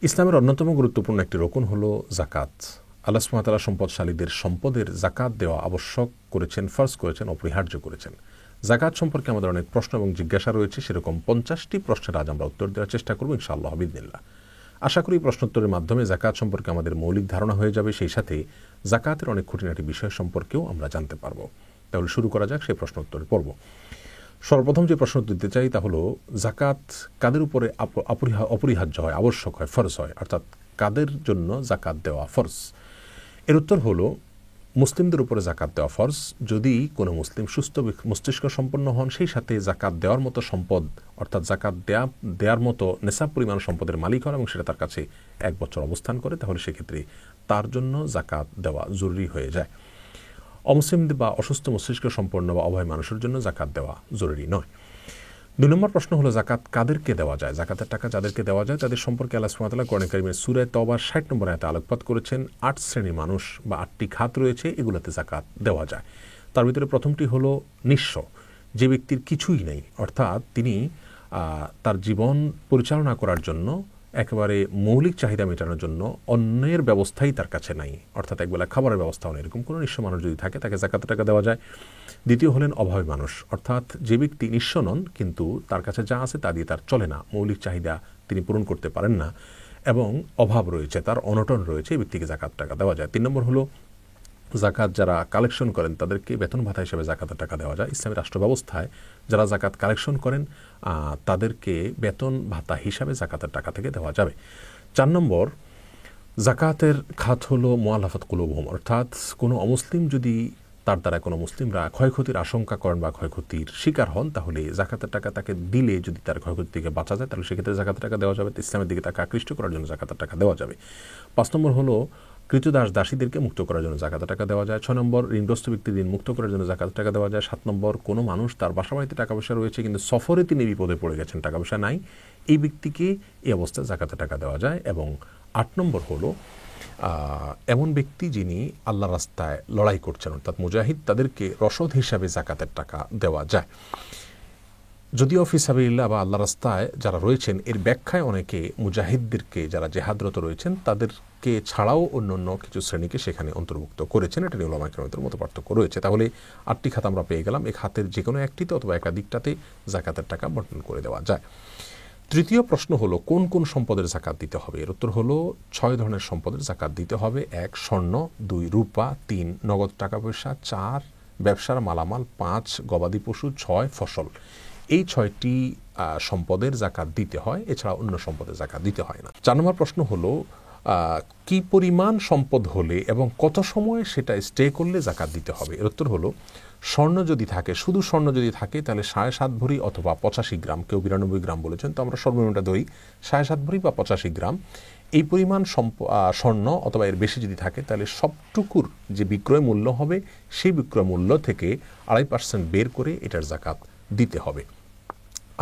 ইসলামের অন্যতম গুরুত্বপূর্ণ একটি রকন হলো জাকাত। আল্লাহ সুবহানাহু ওয়া তাআলা সম্পদশালীদের সম্পদের জাকাত দেওয়া আবশ্যক করেছেন, ফরজ করেছেন, অপরিহার্য করেছেন। জাকাত সম্পর্কে আমাদের অনেক প্রশ্ন এবং জিজ্ঞাসা রয়েছে, সেরকম 50টি প্রশ্নের আজ আমরা উত্তর দেওয়ার চেষ্টা করব ইনশাআল্লাহ বিইذনিল্লাহ। আশা করি প্রশ্নোত্তরের মাধ্যমে জাকাত সম্পর্কে আমাদের মৌলিক ধারণা হয়ে যাবে, সেই সাথে জাকাতের অনেক খুঁটিনাটি বিষয় সম্পর্কেও আমরা জানতে পারব। তাহলে শুরু করা যাক সেই প্রশ্নোত্তরের পর্ব। সর্বপ্রথম যে প্রশ্ন দিতে চাই তা হলো, জাকাত কাদের উপরে অপরিহার্য হয়, আবশ্যক হয়, ফরজ হয়, অর্থাৎ কাদের জন্য জাকাত দেওয়া ফরজ? এর উত্তর হলো, মুসলিমদের উপরে জাকাত দেওয়া ফরজ যদি কোনো মুসলিম সুস্থ মস্তিষ্ক সম্পন্ন হন, সেই সাথে জাকাত দেওয়ার মতো সম্পদ অর্থাৎ জাকাত দেওয়ার মতো নেশাব পরিমাণ সম্পদের মালিক হন এবং সেটা তার কাছে 1 বছর অবস্থান করে, তাহলে সেক্ষেত্রে তার জন্য জাকাত দেওয়া জরুরি হয়ে যায়। অমুসলিমদের বা অসুস্থ মস্তিষ্ক সম্পন্ন বা অভয় মানুষের জন্য জাকাত দেওয়া জরুরি নয়। 2 নম্বর প্রশ্ন হলো, জাকাত কাদেরকে দেওয়া যায়? জাকাতের টাকা যাদেরকে দেওয়া যায় তাদের সম্পর্কে আল্লাহ সুবহানাহু ওয়া তাআলা কোরআনে কারিমের সূরা তাওবার 60 নম্বর আয়াতে আলোকপাত করেছেন। 8 শ্রেণীর মানুষ বা 8টি খাত রয়েছে, এগুলোতে জাকাত দেওয়া যায়। তার ভিতরে প্রথমটি হলো নিঃস্ব, যে ব্যক্তির কিছুই নেই, অর্থাৎ তিনি তার জীবন পরিচালনা করার জন্য একেবারে মৌলিক চাহিদা মেটানোর জন্য অন্যের ব্যবস্থাই তার কাছে নাই, অর্থাৎ একবেলা খাবারের ব্যবস্থাও নেই, এরকম কোনো নিঃস্ব মানুষ যদি থাকে তাকে জাকাতের টাকা দেওয়া যায়। দ্বিতীয় হলেন অভাবী মানুষ, অর্থাৎ যে ব্যক্তি নিঃস্ব নন কিন্তু তার কাছে যা আছে তা দিয়ে তার চলে না, মৌলিক চাহিদা তিনি পূরণ করতে পারেন না এবং অভাব রয়েছে, তার অনটন রয়েছে, এই ব্যক্তিকে জাকাত টাকা দেওয়া যায়। 3 নম্বর হলো, জাকাত যারা কালেকশন করেন তাদেরকে বেতন ভাতা হিসেবে জাকাতের টাকা দেওয়া যায়। ইসলামী রাষ্ট্র ব্যবস্থায় যারা জাকাত কালেকশন করেন তাদেরকে বেতন ভাতা হিসাবে জাকাতের টাকা থেকে দেওয়া যাবে। 4 নম্বর, জাকাতের খাত হলো মুআল্লাফাত কুলুবুহুম, অর্থাৎ কোনো অমুসলিম যদি তার দ্বারা কোনো মুসলিমরা ক্ষয়ক্ষতির আশঙ্কা করেন বা ক্ষয়ক্ষতির শিকার হন, তাহলে জাকাতের টাকা তাকে দিলে যদি তার ক্ষয়ক্ষতি থেকে বাঁচা যায় তাহলে সেক্ষেত্রে জাকাতের টাকা দেওয়া যাবে। ইসলামের দিকে তাকে আকৃষ্ট করার জন্য জাকাতের টাকা দেওয়া যাবে। 5 নম্বর হলো, কৃতদাস দাসীদেরকে মুক্ত করার জন্য জাকাতের টাকা দেওয়া যায়। 6 নম্বর, ঋণগ্রস্ত ব্যক্তি ঋণ মুক্ত করার জন্য জাকাতের টাকা দেওয়া যায়। 7 নম্বর, কোনো মানুষ তার বাসা বাড়িতে টাকা পয়সা রয়েছে কিন্তু সফরে তিনি বিপদে পড়ে গেছেন, টাকা পয়সা নাই, এই ব্যক্তিকে এই অবস্থায় জাকাতের টাকা দেওয়া যায়। এবং 8 নম্বর হলো, এমন ব্যক্তি যিনি আল্লাহ রাস্তায় লড়াই করছেন, অর্থাৎ মুজাহিদ, তাদেরকে রসদ হিসাবে জাকাতের টাকা দেওয়া যায়। যদিও ফি সাবিলিল্লাহ বা আল্লাহ রাস্তায় যারা রয়েছেন এর ব্যাখ্যায় অনেকে মুজাহিদদেরকে যারা জেহাদরত রয়েছেন তাদেরকে ছাড়াও অন্য কিছু শ্রেণীকে সেখানে অন্তর্ভুক্ত করেছেন, এটা নিয়ে উলামায়ে কেরামের মতো পার্থক্য রয়েছে। তাহলে 8টি খাত আমরা পেয়ে গেলাম, এই খাতের যে কোনো একটিতে অথবা একাধিকটাতে জাকাতের টাকা বণ্টন করে দেওয়া যায়। তৃতীয় প্রশ্ন হলো, কোন কোন সম্পদের জাকাত দিতে হবে? এর উত্তর হলো, 6 ধরনের সম্পদের জাকাত দিতে হবে। 1 স্বর্ণ, 2 রূপা, 3 নগদ টাকা পয়সা, 4 ব্যবসার মালামাল, 5 গবাদি পশু, 6 ফসল। এই 6টি সম্পদের জাকাত দিতে হয়, এছাড়া অন্য সম্পদের জাকাত দিতে হয় না। 4 নম্বর প্রশ্ন হলো, কি পরিমাণ সম্পদ হলে এবং কত সময় সেটা স্টে করলে জাকাত দিতে হবে? এর উত্তর হলো, স্বর্ণ যদি থাকে, শুধু স্বর্ণ যদি থাকে তাহলে 7.5 ভরি অথবা 85 গ্রাম, কেউ 92 গ্রাম বলেছেন, তো আমরা সর্বনিম্নটা ধরি 7.5 ভরি বা 85 গ্রাম। এই পরিমাণ স্বর্ণ অথবা এর বেশি যদি থাকে তাহলে সবটুকুর যে বিক্রয় মূল্য হবে সেই বিক্রয় মূল্য থেকে 2.5% বের করে এটার জাকাত দিতে হবে।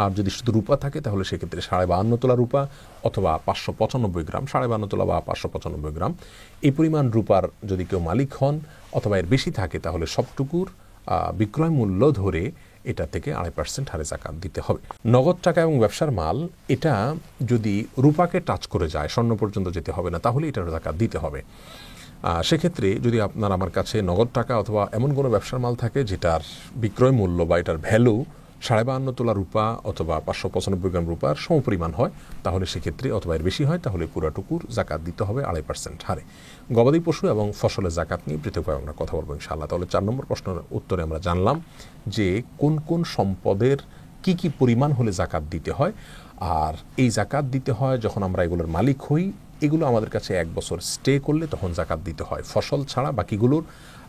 আর যদি শুধু রূপা থাকে তাহলে সেক্ষেত্রে 52.5 তোলা রূপা অথবা 595 গ্রাম, 52.5 তোলা বা 595 গ্রাম, এই পরিমাণ রূপার যদি কেউ মালিক হন অথবা এর বেশি থাকে তাহলে সবটুকুর বিক্রয় মূল্য ধরে এটা থেকে 2.5% হারে জাকাত দিতে হবে। নগদ টাকা এবং ব্যবসার মাল, এটা যদি রূপাকে টাচ করে যায়, স্বর্ণ পর্যন্ত যেতে হবে না, তাহলে এটার জাকাত দিতে হবে। সেক্ষেত্রে যদি আপনার আমার কাছে নগদ টাকা অথবা এমন কোনো ব্যবসার মাল থাকে যেটার বিক্রয় মূল্য বা এটার ভ্যালু 52.5 তোলা রূপা অথবা 595 গ্রাম রূপার সমপরিমাণ হয়, তাহলে সেক্ষেত্রে অথবা এর বেশি হয় তাহলে পুরাটুকুর জাকাত দিতে হবে 2.5% হারে। গবাদি পশু এবং ফসলের জাকাত নিয়ে পৃথকভাবে আমরা কথা বলবো ইনশাআল্লাহ। তাহলে 4 নম্বর প্রশ্নের উত্তরে আমরা জানলাম যে কোন কোন সম্পদের কি কি পরিমাণ হলে জাকাত দিতে হয়, আর এই জাকাত দিতে হয় যখন আমরা এগুলোর মালিক হই, এগুলো আমাদের কাছে 1 বছর স্টে করলে তখন জাকাত দিতে হয়। ফসল ছাড়া বাকিগুলোর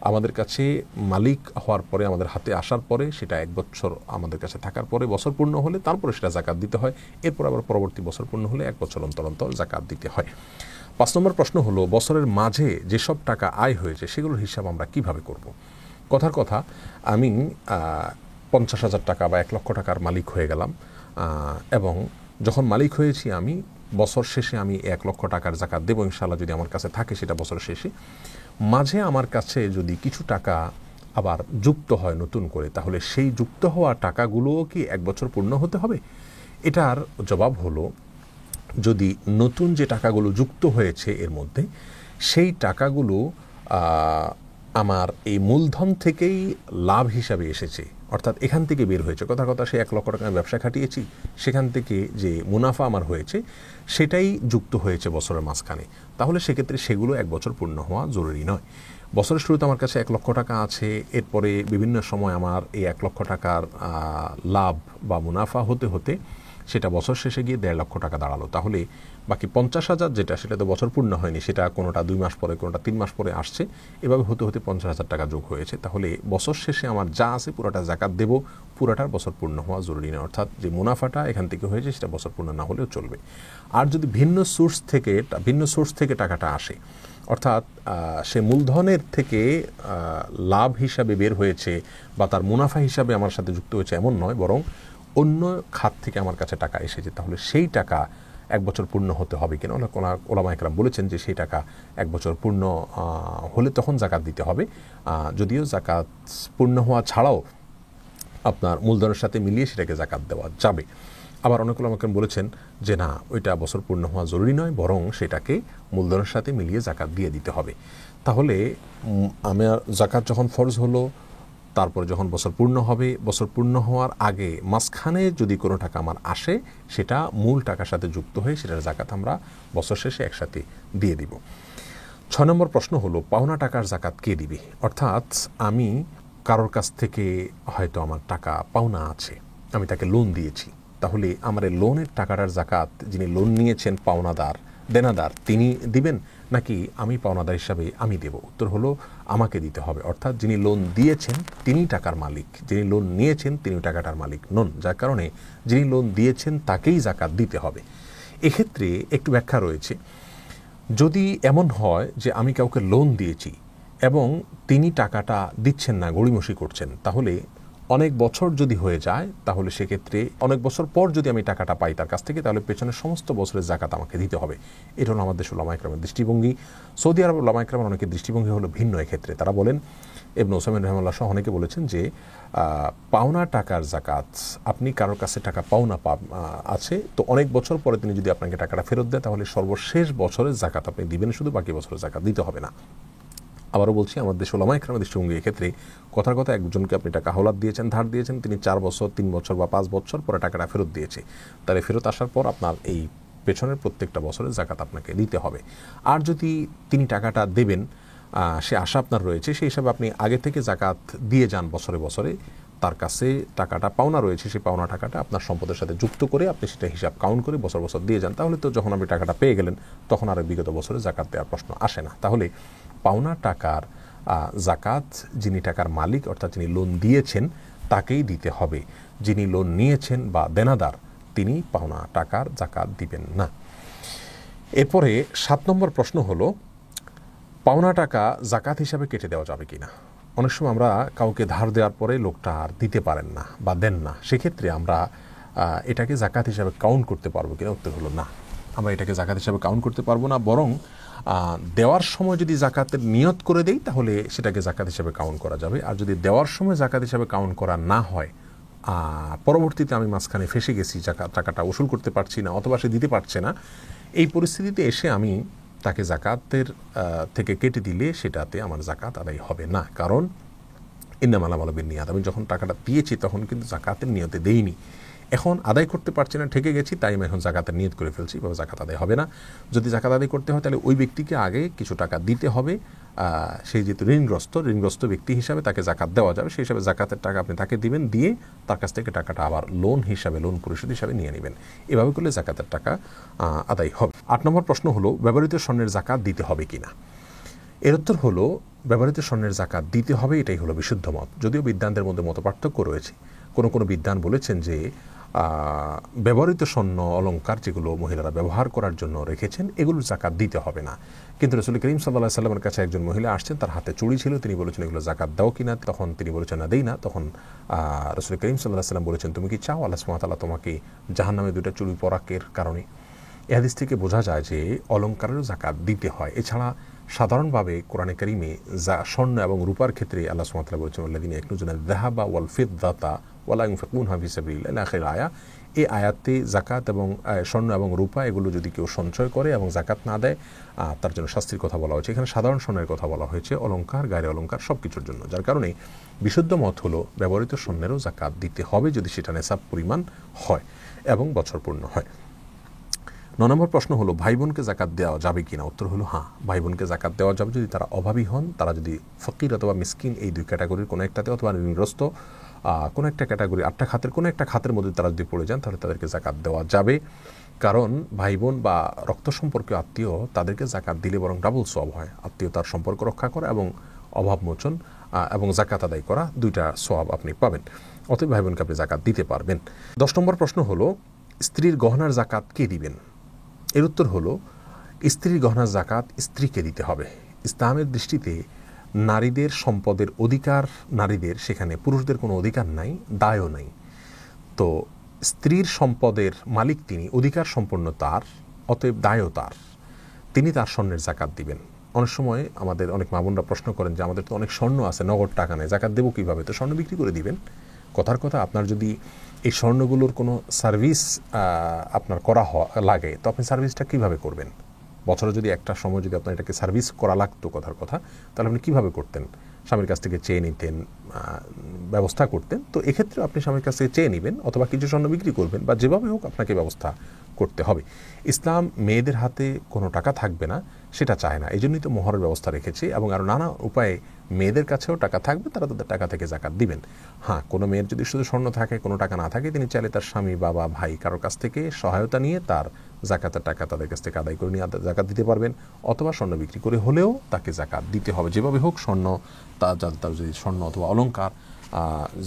আমাদের কাছে মালিক হওয়ার পরে, আমাদের হাতে আসার পরে, সেটা 1 বছর আমাদের কাছে থাকার পরে বছর পূর্ণ হলে তারপরে সেটা জাকাত দিতে হয়। এরপর আবার পরবর্তী বছর পূর্ণ হলে 1 বছর অন্তর অন্তর জাকাত দিতে হয়। 5 নম্বর প্রশ্ন হলো, বছরের মাঝে যেসব টাকা আয় হয়েছে সেগুলোর হিসাব আমরা কিভাবে করব? কথার কথা, আমি 50,000 টাকা বা 1 লক্ষ টাকার মালিক হয়ে গেলাম এবং যখন মালিক হয়েছি আমি বছর শেষে আমি 1 লক্ষ টাকার জাকাত দেবো ইনশাআল্লাহ, যদি আমার কাছে থাকে সেটা বছর শেষে। মাঝে আমার কাছে যদি কিছু টাকা আবার যুক্ত হয় নতুন করে, তাহলে সেই যুক্ত হওয়া টাকাগুলোও কি 1 বছর পূর্ণ হতে হবে? এটার জবাব হলো, যদি নতুন যে টাকাগুলো যুক্ত হয়েছে এর মধ্যে সেই টাকাগুলো আমার এই মূলধন থেকেই লাভ হিসাবে এসেছে, অর্থাৎ এখান থেকে বের হয়েছে, কথা সে 1 লক্ষ টাকা আমি ব্যবসা খাটিয়েছি, সেখান থেকে যে মুনাফা আমার হয়েছে সেটাই যুক্ত হয়েছে বছরের মাঝখানে, তাহলে সেক্ষেত্রে সেগুলো 1 বছর পূর্ণ হওয়া জরুরি নয়। বছরের শুরুতে আমার কাছে 1 লক্ষ টাকা আছে, এরপরে বিভিন্ন সময় আমার এই 1 লক্ষ টাকার লাভ বা মুনাফা হতে হতে সেটা বছর শেষে গিয়ে 1.5 লক্ষ টাকা দাঁড়ালো, তাহলে বাকি 50,000 যেটা সেটা তো বছর পূর্ণ হয়নি, সেটা কোনোটা 2 মাস পরে কোনোটা 3 মাস পরে আসছে, এভাবে হতে হতে 50,000 টাকা যোগ হয়েছে। তাহলে বছর শেষে আমার যা আছে পুরোটা জাকাত দেব, পুরোটার বছর পূর্ণ হওয়া জরুরি নয়, অর্থাৎ যে মুনাফাটা এখান থেকে হয়েছে সেটা বছর পূর্ণ না হলেও চলবে। আর যদি ভিন্ন সোর্স থেকে টাকাটা আসে, অর্থাৎ সে মূলধনের থেকে লাভ হিসাবে বের হয়েছে বা তার মুনাফা হিসাবে আমার সাথে যুক্ত হয়েছে এমন নয়, বরং অন্য খাত থেকে আমার কাছে টাকা এসেছে, তাহলে সেই টাকা 1 বছর পূর্ণ হতে হবে কিনা ওলামা একরাম বলেছেন যে সেই টাকা 1 বছর পূর্ণ হলে তখন জাকাত দিতে হবে। যদিও জাকাত পূর্ণ হওয়া ছাড়াও আপনার মূলধনের সাথে মিলিয়ে সেটাকে জাকাত দেওয়া যাবে। আবার অনেক ওলামা একরাম বলেছেন যে না, ওইটা বছর পূর্ণ হওয়া জরুরি নয়, বরং সেটাকে মূলধনের সাথে মিলিয়ে জাকাত দিয়ে দিতে হবে। তাহলে আমার জাকাত যখন ফরজ হলো, তারপরে যখন বছর পূর্ণ হবে, বছর পূর্ণ হওয়ার আগে মাঝখানে যদি কোনো টাকা আমার আসে, সেটা মূল টাকার সাথে যুক্ত হয়ে সেটার জাকাত আমরা বছর শেষে একসাথে দিয়ে দিব। 6 নম্বর প্রশ্ন হলো, পাওনা টাকার জাকাত কে দিবে? অর্থাৎ আমি কারোর কাছ থেকে হয়তো আমার টাকা পাওনা আছে, আমি তাকে লোন দিয়েছি, তাহলে আমার এই লোনের টাকাটার জাকাত যিনি লোন নিয়েছেন দেনাদার তিনি দিবেন নাকি আমি পাওনাদার হিসাবে আমি দেব? উত্তর হলো আমাকে দিতে হবে। অর্থাৎ যিনি লোন দিয়েছেন তিনি টাকার মালিক, যিনি লোন নিয়েছেন তিনি টাকাটার মালিক নন, যার কারণে যিনি লোন দিয়েছেন তাকেই জাকাত দিতে হবে। এক্ষেত্রে একটু ব্যাখ্যা রয়েছে। যদি এমন হয় যে আমি কাউকে লোন দিয়েছি এবং তিনি টাকাটা দিচ্ছেন না, গড়িমসি করছেন, তাহলে অনেক বছর যদি হয়ে যায়, তাহলে সেক্ষেত্রে অনেক বছর পর যদি আমি টাকাটা পাই তার কাছ থেকে, তাহলে পেছনের সমস্ত বছরের জাকাত আমাকে দিতে হবে। এটা হলো আমাদের দেশের উলামা ইকরামের দৃষ্টিভঙ্গি। সৌদি আরব উলামা ইকরামের অনেকের দৃষ্টিভঙ্গি হলো ভিন্ন। এক্ষেত্রে তারা বলেন, ইবনে উসাইমিন রাহিমাহুল্লাহ সহ অনেকে বলেছেন যে পাওনা টাকার জাকাত, আপনি কারোর কাছে টাকা পাওনা আছে, তো অনেক বছর পরে তিনি যদি আপনাকে টাকাটা ফেরত দেয়, তাহলে সর্বশেষ বছরের জাকাত আপনি দিবেন, শুধু বাকি বছরের জাকাত দিতে হবে না। আবারও বলছি, আমাদের দেশের উলামা ইকরামের দৃষ্টিভঙ্গি এক্ষেত্রে কথার কথা, একজনকে আপনি টাকা হাওলাত দিয়েছেন, ধার দিয়েছেন, তিনি 4 বছর 3 বছর বা 5 বছর পরে টাকাটা ফেরত দিয়েছে, তাহলে ফেরত আসার পর আপনার এই পেছনের প্রত্যেকটা বছরের জাকাত আপনাকে দিতে হবে। আর যদি তিনি টাকাটা দেবেন সে আশা আপনার রয়েছে, সেই হিসাবে আপনি আগে থেকে জাকাত দিয়ে যান বছরে বছরে, তার কাছে টাকাটা পাওনা রয়েছে, সেই পাওনা টাকাটা আপনার সম্পদের সাথে যুক্ত করে আপনি সেটা হিসাব কাউন্ট করে বছর বছর দিয়ে যান, তাহলে তো যখন আপনি টাকাটা পেয়ে গেলেন তখন আর বিগত বছরে জাকাত দেওয়ার প্রশ্ন আসে না। তাহলে পাওনা টাকার জাকাত যিনি টাকার মালিক, অর্থাৎ যিনি লোন দিয়েছেন তাকেই দিতে হবে। যিনি লোন নিয়েছেন বা দেনাদার, তিনি পাওনা টাকার জাকাত দিবেন না। এরপরে 7 নম্বর প্রশ্ন হলো, পাওনা টাকা জাকাত হিসাবে কেটে দেওয়া যাবে কিনা? অনেক সময় আমরা কাউকে ধার দেওয়ার পরে লোকটা আর দিতে পারেন না বা দেন না, সেক্ষেত্রে আমরা এটাকে জাকাত হিসাবে কাউন্ট করতে পারবো কিনা? উত্তর হলো না, আমরা এটাকে জাকাত হিসাবে কাউন্ট করতে পারবো না, বরং দেওয়ার সময় যদি জাকাতের নিয়ত করে দেই তাহলে সেটাকে জাকাত হিসাবে কাউন্ট করা যাবে। আর যদি দেওয়ার সময় জাকাত হিসাবে কাউন্ট করা না হয়, পরবর্তীতে আমি মাঝখানে ফেসে গেছি, টাকাটা উসুল করতে পারছি না অথবা সে দিতে পারছে না, এই পরিস্থিতিতে এসে আমি তাকে জাকাতের থেকে কেটে দিলে সেটাতে আমার জাকাত আদায় হবে না, কারণ ইন্নামাল আমালু বিন্নিয়াত, আমি যখন টাকাটা দিয়েছি তখন কিন্তু জাকাতের নিয়তে দেইনি, এখন আদায় করতে পারছি না, ঠেকে গেছি, তাই আমি এখন জাকাতের নিয়ত করে ফেলছি, এভাবে জাকাত আদায় হবে না। যদি জাকাত আদায় করতে হয় তাহলে ওই ব্যক্তিকে আগে কিছু টাকা দিতে হবে, সেই যেহেতু ঋণগ্রস্ত ব্যক্তি হিসাবে তাকে জাকাত দেওয়া যাবে, সেই হিসাবে জাকাতের টাকা আপনি তাকে দিবেন, দিয়ে তার কাছ থেকে টাকাটা আবার লোন পরিশোধ হিসাবে নিয়ে নেবেন, এভাবে করলে জাকাতের টাকা আদায় হবে। 8 নম্বর প্রশ্ন হলো, ব্যবহৃত স্বর্ণের জাকাত দিতে হবে কিনা? এর উত্তর হলো, ব্যবহৃত স্বর্ণের জাকাত দিতে হবে, এটাই হলো বিশুদ্ধ মত। যদিও বিদ্বানদের মধ্যে মত পার্থক্য রয়েছে, কোনো বিদ্বান বলেছেন যে ব্যবহৃত স্বর্ণ অলংকার যেগুলো মহিলারা ব্যবহার করার জন্য রেখেছেন এগুলোর জাকাত দিতে হবে না, কিন্তু রাসূল করিম সাল্লাল্লাহু আলাইহি সাল্লামের কাছে একজন মহিলা আসছেন, তার হাতে চুড়ি ছিল, তিনি বলেছেন এগুলো জাকাত দাও কিনা, তখন তিনি বলেছেন না দেই না। তখন রাসূল করিম সাল্লাল্লাহু আলাইহি সাল্লাম বলেছেন, তুমি কি চাও আল্লাহ সুবহানাহু ওয়া তাআলা তোমাকে জাহান্নামে 2টা চুড়ি পরাকের কারণে? এই হাদিস থেকে বোঝা যায় যে অলংকারেরও জাকাত দিতে হয়। এছাড়া সাধারণভাবে কোরআনে কারিমে স্বর্ণ এবং রূপার ক্ষেত্রে আল্লাহ সুবহানাহু ওয়া তাআলা বলেছেন, আল্লাযীনা ইয়াকনুজুনা আয-যাহাবা ওয়াল ফিদ্দাতা ওয়া লা ইউনফিকুনহা ফি সাবিলিল্লাহ ইলা আখির আয়া। এই আয়াতে জাকাত এবং স্বর্ণ এবং রূপা এগুলো যদি কেউ সঞ্চয় করে এবং জাকাত না দেয় তার জন্য শাস্তির কথা বলা হয়েছে। এখানে সাধারণ স্বর্ণের কথা বলা হয়েছে, অলংকার, গায়ের অলংকার সব কিছুর জন্য। যার কারণে বিশুদ্ধ মত হলো ব্যবহৃত স্বর্ণেরও জাকাত দিতে হবে যদি সেটা নেশাব পরিমাণ হয় এবং বছর পূর্ণ হয়। 9 নম্বর প্রশ্ন হলো ভাই বোনকে জাকাত দেওয়া যাবে কিনা? উত্তর হলো হ্যাঁ, ভাই বোনকে জাকাত দেওয়া যাবে যদি তারা অভাবী হন, তারা যদি ফকির অথবা মিসকিন এই দুই ক্যাটাগরির কোনো একটাতে অথবা ঋণগ্রস্ত কোনো একটা ক্যাটাগরি 8টা খাতের কোনো একটা খাতের মধ্যে তারা যদি পড়ে যান তাহলে তাদেরকে জাকাত দেওয়া যাবে। কারণ ভাই বোন বা রক্ত সম্পর্কীয় আত্মীয় তাদেরকে জাকাত দিলে বরং ডাবল সওয়াব হয়। আত্মীয়তার সম্পর্ক রক্ষা করা এবং অভাব মোচন এবং জাকাত আদায় করা, দুইটা সওয়াব আপনি পাবেন। অতএব ভাই বোনকে আপনি জাকাত দিতে পারবেন। 10 নম্বর প্রশ্ন হলো স্ত্রীর গহনার জাকাত কে দিবেন? এর উত্তর হলো স্ত্রীর গহনার জাকাত স্ত্রীকে দিতে হবে। ইসলামের দৃষ্টিতে নারীদের সম্পদের অধিকার নারীদের, সেখানে পুরুষদের কোনো অধিকার নাই, দায়ও নাই। তো স্ত্রীর সম্পদের মালিক তিনি, অধিকার সম্পন্ন তার, অতএব দায়ও তার। তিনি তার স্বর্ণের জাকাত দিবেন। অনেক সময় আমাদের অনেক মা বোনরা প্রশ্ন করেন যে আমাদের তো অনেক স্বর্ণ আছে, নগদ টাকা নেই, জাকাত দেবো কীভাবে? তো স্বর্ণ বিক্রি করে দিবেন। কথার কথা, আপনার যদি এই স্বর্ণগুলোর কোনো সার্ভিস আপনার করা লাগে তো আপনি সার্ভিসটা কীভাবে করবেন? বছরে যদি একটা সময় যদি আপনার এটাকে সার্ভিস করা লাগতো, কথার কথা, তাহলে আপনি কীভাবে করতেন? স্বামীর কাছ থেকে চেয়ে নিতেন, ব্যবস্থা করতেন। তো এক্ষেত্রে আপনি স্বামীর কাছ থেকে চেয়ে নেবেন অথবা কিছু স্বর্ণ বিক্রি করবেন বা যেভাবে হোক আপনাকে ব্যবস্থা করতে হবে। ইসলাম মেয়েদের হাতে কোনো টাকা থাকবে না সেটা চায় না, এই জন্যই তো মোহরের ব্যবস্থা রেখেছে এবং আরও নানা উপায়ে মেয়েদের কাছেও টাকা থাকবে, তারা তাদের টাকা থেকে জাকাত দিবেন। হ্যাঁ, কোনো মেয়ের যদি শুধু স্বর্ণ থাকে, কোনো টাকা না থাকে, তিনি চাইলে তার স্বামী, বাবা, ভাই কারোর কাছ থেকে সহায়তা নিয়ে তার জাকাতের টাকা তাদের কাছ থেকে আদায় করে নিয়ে জাকাত দিতে পারবেন, অথবা স্বর্ণ বিক্রি করে হলেও তাকে জাকাত দিতে হবে। যেভাবে হোক স্বর্ণ, তার যদি স্বর্ণ অথবা অলংকার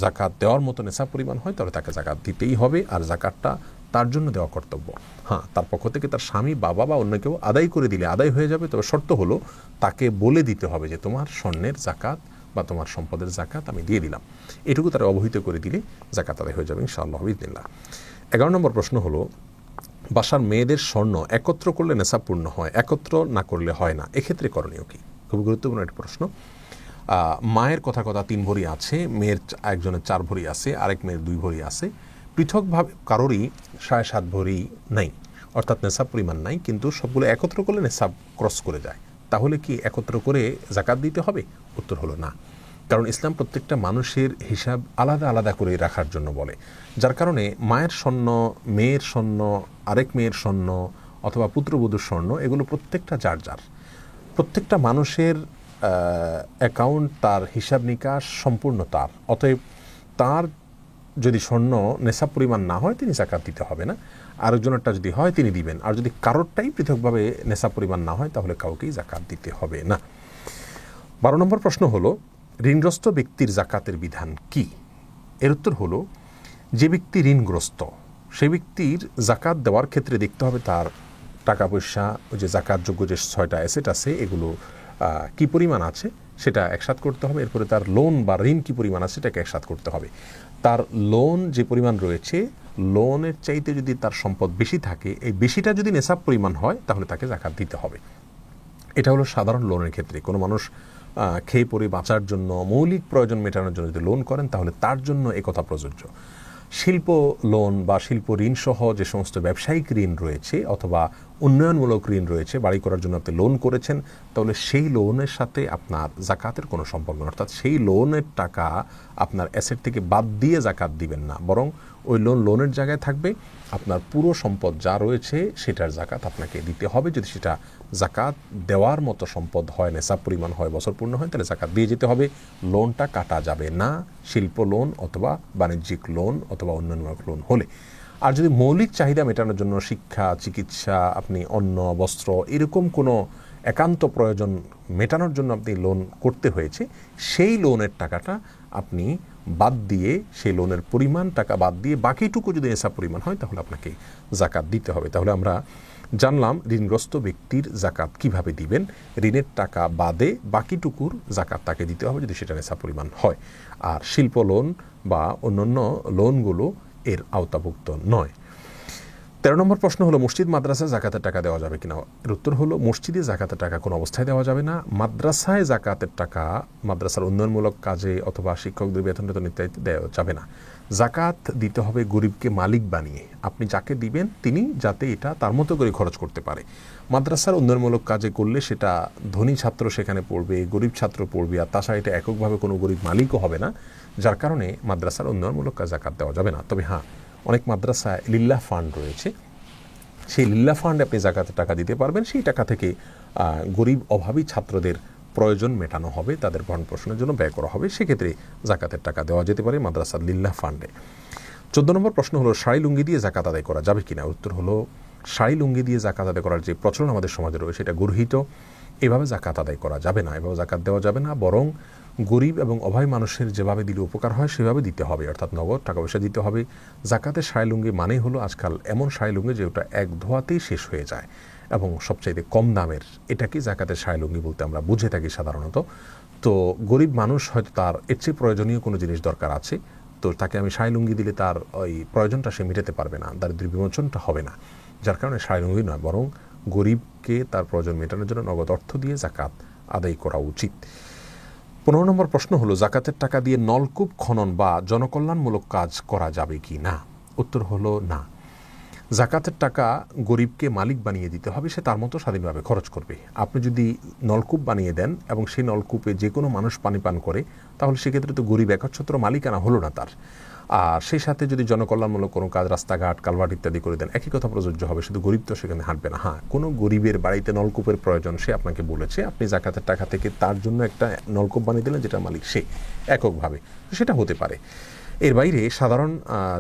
জাকাত দেওয়ার মতো নেশা পরিমাণ হয় তাহলে তাকে জাকাত দিতেই হবে, আর জাকাতটা তার জন্য দেওয়া কর্তব্য। হ্যাঁ, তার পক্ষ থেকে তার স্বামী, বাবা বা অন্য কেউ আদায় করে দিলে আদায় হয়ে যাবে, তবে শর্ত হলো তাকে বলে দিতে হবে যে তোমার স্বর্ণের জাকাত বা তোমার সম্পদের জাকাত আমি দিয়ে দিলাম। এটুকু তারা অবহিত করে দিলে জাকাত আদায় হয়ে যাবে ইনশাআল্লাহ বিইজনিল্লাহ। 11 নম্বর প্রশ্ন হলো বাসার মেয়েদের স্বর্ণ একত্র করলে নেশাব পূর্ণ হয়, একত্র না করলে হয় না, এক্ষেত্রে করণীয় কি? খুব গুরুত্বপূর্ণ একটা প্রশ্ন। মায়ের কথা 3 ভরি আছে, মেয়ের একজনের 4 ভরি আছে, আরেক মেয়ের 2 ভরি আছে, পৃথকভাবে কারোরই 7.5 ভরি নেই, অর্থাৎ নেশাব পরিমাণ নাই, কিন্তু সবগুলো একত্র করলে নেশাব ক্রস করে যায়। তাহলে কি একত্র করে জাকাত দিতে হবে? উত্তর হলো না, কারণ ইসলাম প্রত্যেকটা মানুষের হিসাব আলাদা আলাদা করে রাখার জন্য বলে। যার কারণে মায়ের স্বর্ণ, মেয়ের স্বর্ণ, আরেক মেয়ের স্বর্ণ অথবা পুত্রবধূর স্বর্ণ, এগুলো প্রত্যেকটা যার যার, প্রত্যেকটা মানুষের অ্যাকাউন্ট, তার হিসাব নিকাশ সম্পূর্ণ তার। অতএব তার যদি স্বর্ণ নেশাব পরিমাণ না হয় তিনি জাকাত দিতে হবে না, আরেকজনেরটা যদি হয় তিনি দিবেন। আর যদি কারোরটাই পৃথকভাবে নেশাব পরিমাণ না হয় তাহলে কাউকেই জাকাত দিতে হবে না। 12 নম্বর প্রশ্ন হলো ঋণগ্রস্ত ব্যক্তির জাকাতের বিধান কি? এর উত্তর হলো যে ব্যক্তি ঋণগ্রস্ত সেই ব্যক্তির জাকাত দেওয়ার ক্ষেত্রে দেখতে হবে তার টাকা পয়সা, ওই যে জাকাতযোগ্য যে 6টা অ্যাসেট আছে এগুলো কি পরিমাণ আছে সেটা একসাথ করতে হবে। এরপরে তার লোন বা ঋণ কি পরিমাণ আছে সেটাকে একসাথ করতে হবে। তার লোন যে পরিমাণ রয়েছে, লোনের চাইতে যদি তার সম্পদ বেশি থাকে, এই বেশিটা যদি নেশাব পরিমাণ হয় তাহলে তাকে জাকাত দিতে হবে। এটা হলো সাধারণ লোনের ক্ষেত্রে। কোনো মানুষ খেয়ে পরে বাঁচার জন্য, মৌলিক প্রয়োজন মেটানোর জন্য যদি লোন করেন তাহলে তার জন্য একথা প্রযোজ্য। শিল্প লোন বা শিল্প ঋণ সহ যে সমস্ত ব্যবসায়িক ঋণ রয়েছে অথবা উন্নয়নমূলক ঋণ রয়েছে, বাড়ি করার জন্য আপনি লোন করেছেন, তাহলে সেই লোনের সাথে আপনার জাকাতের কোনো সম্পর্ক নেই। অর্থাৎ সেই লোনের টাকা আপনার অ্যাসেট থেকে বাদ দিয়ে জাকাত দিবেন না, বরং ওই লোনের জায়গায় থাকবে। আপনার পুরো সম্পদ যা রয়েছে সেটার জাকাত আপনাকে দিতে হবে। যদি সেটা জাকাত দেওয়ার মতো সম্পদ হয়, নেশাব পরিমাণ হয়, বছর পূর্ণ হয়, তাহলে জাকাত দিয়ে যেতে হবে, লোনটা কাটা যাবে না, শিল্প লোন অথবা বাণিজ্যিক লোন অথবা উন্নয়নমূলক লোন হলে। আর যদি মৌলিক চাহিদা মেটানোর জন্য শিক্ষা, চিকিৎসা, আপনি অন্ন, বস্ত্র, এরকম কোনো একান্ত প্রয়োজন মেটানোর জন্য আপনি লোন করতে হয়েছে, সেই লোনের টাকাটা আপনি বাদ দিয়ে, সেই লোনের পরিমাণ টাকা বাদ দিয়ে বাকিটুকু যদি নেশাব পরিমাণ হয় তাহলে আপনাকে জাকাত দিতে হবে। তাহলে আমরা জানলাম ঋণগ্রস্ত ব্যক্তির জাকাত কিভাবে দিবেন। ঋণের টাকা বাদে বাকিটুকুর জাকাত তাকে দিতে হবে যদি সেটা নেশাব পরিমাণ হয়। আর শিল্প লোন বা অন্যান্য লোনগুলো এর আওতাভুক্ত নয়। 13 নম্বর প্রশ্ন হলো মসজিদ মাদ্রাসায় জাকাতের টাকা দেওয়া যাবে কিনা। এর উত্তর হলো মসজিদে জাকাতের টাকা কোনো অবস্থায় দেওয়া যাবে না। মাদ্রাসায় জাকাতের টাকা মাদ্রাসার উন্নয়নমূলক কাজে অথবা শিক্ষকদের বেতন ইত্যাদিতে দেওয়া যাবে না। জাকাত দিতে হবে গরিবকে মালিক বানিয়ে। আপনি যাকে দিবেন তিনি যাতে এটা তার মতো করে খরচ করতে পারে। মাদ্রাসার উন্নয়নমূলক কাজে করলে সেটা ধনী ছাত্র সেখানে পড়বে, গরিব ছাত্র পড়বে, আর তাছাড়া এটা এককভাবে কোনো গরিব মালিকও হবে না, যার কারণে মাদ্রাসার উন্নয়নমূলক কাজ জাকাত দেওয়া যাবে না। তবে হ্যাঁ, অনেক মাদ্রাসায় লিল্লাহ ফান্ড রয়েছে, সেই লিল্লাহ ফান্ডে আপনি জাকাতের টাকা দিতে পারবেন। সেই টাকা থেকে গরিব অভাবী ছাত্রদের প্রয়োজন মেটানো হবে, তাদের ভরণ পোষণের জন্য ব্যয় করা হবে, সেক্ষেত্রে জাকাতের টাকা দেওয়া যেতে পারে মাদ্রাসার লিল্লাহ ফান্ডে। 14 নম্বর প্রশ্ন হলো শাড়ি লুঙ্গি দিয়ে জাকাত আদায় করা যাবে কিনা। উত্তর হলো শাড়ি লুঙ্গি দিয়ে জাকাত আদায় করার যে প্রচলন আমাদের সমাজে রয়েছে এটা গর্হিত। এভাবে জাকাত আদায় করা যাবে না, এভাবে জাকাত দেওয়া যাবে না, বরং গরিব এবং অভাবী মানুষের যেভাবে দিলে উপকার হয় সেভাবে দিতে হবে, অর্থাৎ নগদ টাকা পয়সা দিতে হবে। জাকাতের শাড়ি লুঙ্গি মানেই হলো আজকাল এমন শাড়ি লুঙ্গি যে ওটা এক ধোয়াতেই শেষ হয়ে যায় এবং সবচাইতে কম দামের, এটাকেই জাকাতের শাড়ি লুঙ্গি বলতে আমরা বুঝে থাকি সাধারণত। তো গরিব মানুষ হয়তো তার এর চেয়ে প্রয়োজনীয় কোনো জিনিস দরকার আছে, তো তাকে আমি শাড়ি লুঙ্গি দিলে তার ওই প্রয়োজনটা সে মেটাতে পারবে না, দারিদ্র্য বিমোচনটা হবে না, যার কারণে শাড়ি লুঙ্গি নয়, বরং গরিবকে তার প্রয়োজন মেটানোর জন্য নগদ অর্থ দিয়ে জাকাত আদায় করা উচিত। 15 নম্বর প্রশ্ন হলো জাকাতের টাকা দিয়ে নলকূপ খনন বা জনকল্যাণমূলক কাজ করা যাবে কি না। উত্তর হলো না। জাকাতের টাকা গরিবকে মালিক বানিয়ে দিতে হবে, সে তার মতো স্বাধীনভাবে খরচ করবে। আপনি যদি নলকূপ বানিয়ে দেন এবং সেই নলকূপে যে কোনো মানুষ পানি পান করে, তাহলে সেক্ষেত্রে তো গরিব একচ্ছত্র মালিকানা হলো না তার। আর সেই সাথে যদি জনকল্যাণমূলক কোনো কাজ, রাস্তাঘাট, কালভার্ট ইত্যাদি করে দেন, একই কথা প্রযোজ্য হবে, শুধু গরিব তো সেখানে হাঁটবে না। হ্যাঁ, কোনো গরিবের বাড়িতে নলকূপের প্রয়োজন, সে আপনাকে বলেছে, আপনি জাকাতের টাকা থেকে তার জন্য একটা নলকূপ বানিয়ে দিলেন যেটা মালিক সে এককভাবে, সেটা হতে পারে। এর বাইরে সাধারণ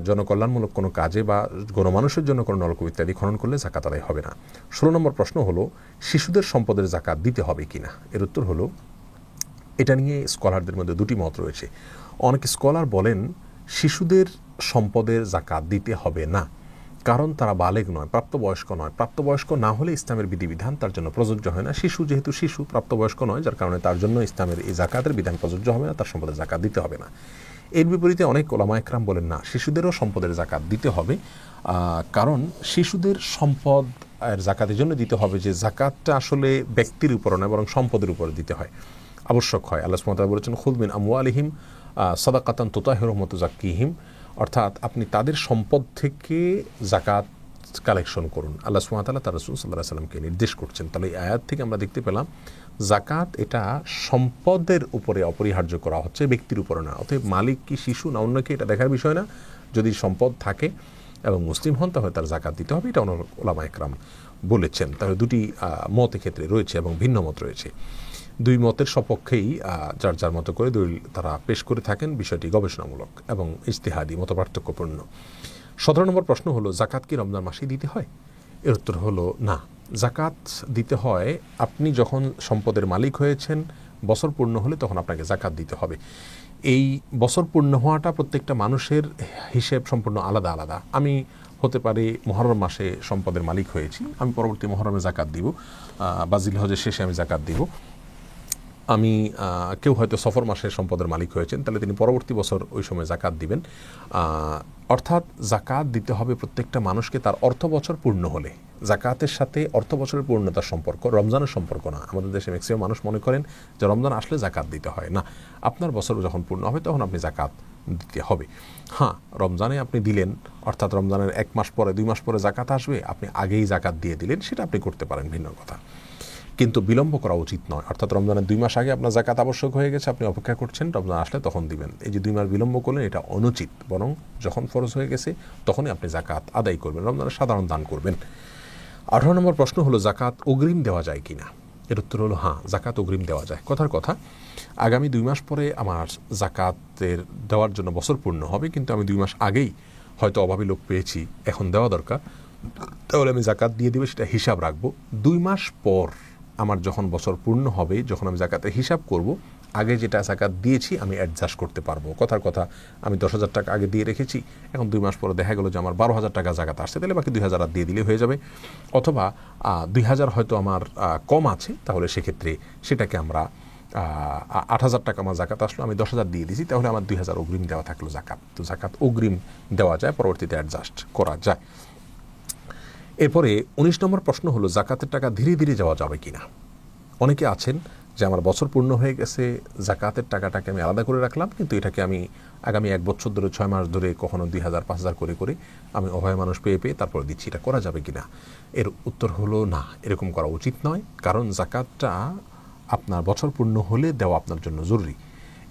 জনকল্যাণমূলক কোনো কাজে বা গণমানুষের জন্য কোনো নলকূপ ইত্যাদি খনন করলে জাকাত আদায় হবে না। 16 নম্বর প্রশ্ন হলো শিশুদের সম্পদের জাকাত দিতে হবে কিনা। এর উত্তর হলো এটা নিয়ে স্কলারদের মধ্যে দুটি মত রয়েছে। অনেক স্কলার বলেন শিশুদের সম্পদের জাকাত দিতে হবে না, কারণ তারা বালেগ নয়, প্রাপ্তবয়স্ক নয়। প্রাপ্তবয়স্ক না হলে ইসলামের বিধিবিধান তার জন্য প্রযোজ্য হয় না। শিশু যেহেতু শিশু, প্রাপ্তবয়স্ক নয়, যার কারণে তার জন্য ইসলামের এই জাকাতের বিধান প্রযোজ্য হবে না, তার সম্পদের জাকাত দিতে হবে না। এর বিপরীতে অনেক ওলামা একরাম বলেন না, শিশুদেরও সম্পদের জাকাত দিতে হবে, কারণ শিশুদের সম্পদ জাকাতের জন্য দিতে হবে যে জাকাতটা আসলে ব্যক্তির উপর নয়, বরং সম্পদের উপর দিতে হয়, আবশ্যক হয়। আল্লাহ সুবহানাহু ওয়া তাআলা বলেছেন খুয মিন আমওয়ালিহিম সাদাকাতান তুতাহিরুহুম ওয়া তুযাক্কিহিম, অর্থাৎ আপনি তাদের সম্পদ থেকে জাকাত কালেকশন করুন। আল্লাহ সুবহানাহু ওয়া তাআলা তার রাসূল সাল্লাল্লাহু আলাইহি ওয়াসাল্লামকে নির্দেশ করছেন। তাহলে এই আয়াত থেকে আমরা দেখতে পেলাম জাকাত এটা সম্পদের উপরে অপরিহার্য করা হচ্ছে, ব্যক্তির উপরে না। অতএব মালিক কি শিশু না অন্য কি এটা দেখার বিষয় না, যদি সম্পদ থাকে এবং মুসলিম হন তাহলে তার জাকাত দিতে হবে, এটা অনেক ওলামা একরাম বলেছেন। তাহলে দুটি মত ক্ষেত্রে রয়েছে এবং ভিন্ন মত রয়েছে। দুই মতের সপক্ষেই যার যার মতো করে দলিল তারা পেশ করে থাকেন। বিষয়টি গবেষণামূলক এবং ইজতিহাদি মতপার্থক্যপূর্ণ। 17 নম্বর প্রশ্ন হলো জাকাত কি রমজান মাসেই দিতে হয়। এর উত্তর হলো না। জাকাত দিতে হয় আপনি যখন সম্পদের মালিক হয়েছেন, বছর পূর্ণ হলে তখন আপনাকে জাকাত দিতে হবে। এই বছর পূর্ণ হওয়াটা প্রত্যেকটা মানুষের হিসেব সম্পূর্ণ আলাদা আলাদা। আমি হতে পারে মুহররম মাসে সম্পদের মালিক হয়েছি, আমি পরবর্তী মুহররমে জাকাত দিব, বা জিলহজের শেষে আমি জাকাত দিব। আমি কেউ হয়তো সফর মাসে সম্পদের মালিক হয়েছেন, তাহলে তিনি পরবর্তী বছর ওই সময় জাকাত দিবেন। অর্থাৎ জাকাত দিতে হবে প্রত্যেকটা মানুষকে তার অর্থ বছর পূর্ণ হলে। জাকাতের সাথে অর্থ বছরের পূর্ণতার সম্পর্ক, রমজানের সম্পর্ক না। আমাদের দেশে ম্যাক্সিমাম মানুষ মনে করেন যে রমজান আসলে জাকাত দিতে হয় না, আপনার বছর যখন পূর্ণ হবে তখন আপনি জাকাত দিতে হবে। হ্যাঁ, রমজানে আপনি দিলেন, অর্থাৎ রমজানের 1 মাস পরে 2 মাস পরে জাকাত আসবে, আপনি আগেই জাকাত দিয়ে দিলেন, সেটা আপনি করতে পারেন, ভিন্ন কথা। কিন্তু বিলম্ব করা উচিত নয়। অর্থাৎ রমজানের 2 মাস আগে আপনার জাকাত আবশ্যক হয়ে গেছে, আপনি অপেক্ষা করছেন রমজান আসলে তখন দিবেন, এই যে 2 মাস বিলম্ব করলেন এটা অনুচিত। বরং যখন ফরজ হয়ে গেছে তখনই আপনি জাকাত আদায় করবেন, রমজানের সাধারণ দান করবেন। 18 নম্বর প্রশ্ন হলো জাকাত অগ্রিম দেওয়া যায় কিনা। এর উত্তর হলো হ্যাঁ, জাকাত অগ্রিম দেওয়া যায়। কথার কথা, আগামী 2 মাস পরে আমার জাকাতের দেওয়ার জন্য বছর পূর্ণ হবে, কিন্তু আমি 2 মাস আগেই হয়তো অভাবী লোক পেয়েছি, এখন দেওয়া দরকার, তাহলে আমি জাকাত দিয়ে দিব, সেটা হিসাব রাখবো। 2 মাস পর আমার যখন বছর পূর্ণ হবে, যখন আমি জাকাতের হিসাব করব, আগে যেটা জাকাত দিয়েছি আমি অ্যাডজাস্ট করতে পারবো। কথার কথা, আমি 10,000 টাকা আগে দিয়ে রেখেছি, এখন 2 মাস পরে দেখা গেল যে আমার 12,000 টাকা জাকাত আসছে, তাহলে বাকি 2,000 আর দিয়ে দিলে হয়ে যাবে। অথবা 2,000 হয়তো আমার কম আছে, তাহলে সেক্ষেত্রে সেটাকে আমরা 8,000 টাকা আমার জাকাত আসলো, আমি 10,000 দিয়ে দিয়েছি, তাহলে আমার 2,000 অগ্রিম দেওয়া থাকলো জাকাত। তো জাকাত অগ্রিম দেওয়া যায়, পরবর্তীতে অ্যাডজাস্ট করা যায়। এরপরে 19 নম্বর প্রশ্ন হলো জাকাতের টাকা ধীরে ধীরে যাওয়া যাবে কিনা। অনেকে আছেন যে আমার বছর পূর্ণ হয়ে গেছে, জাকাতের টাকাটাকে আমি আলাদা করে রাখলাম, কিন্তু এটাকে আমি আগামী 1 বছর ধরে 6 মাস ধরে কখনো 2000 5000 করে করে আমি অভয় মানুষ পেয়ে পেয়ে তারপরে দিচ্ছি, এটা করা যাবে কিনা। এর উত্তর হলো না, এরকম করা উচিত নয়। কারণ জাকাতটা আপনার বছর পূর্ণ হলে দেওয়া আপনার জন্য জরুরি,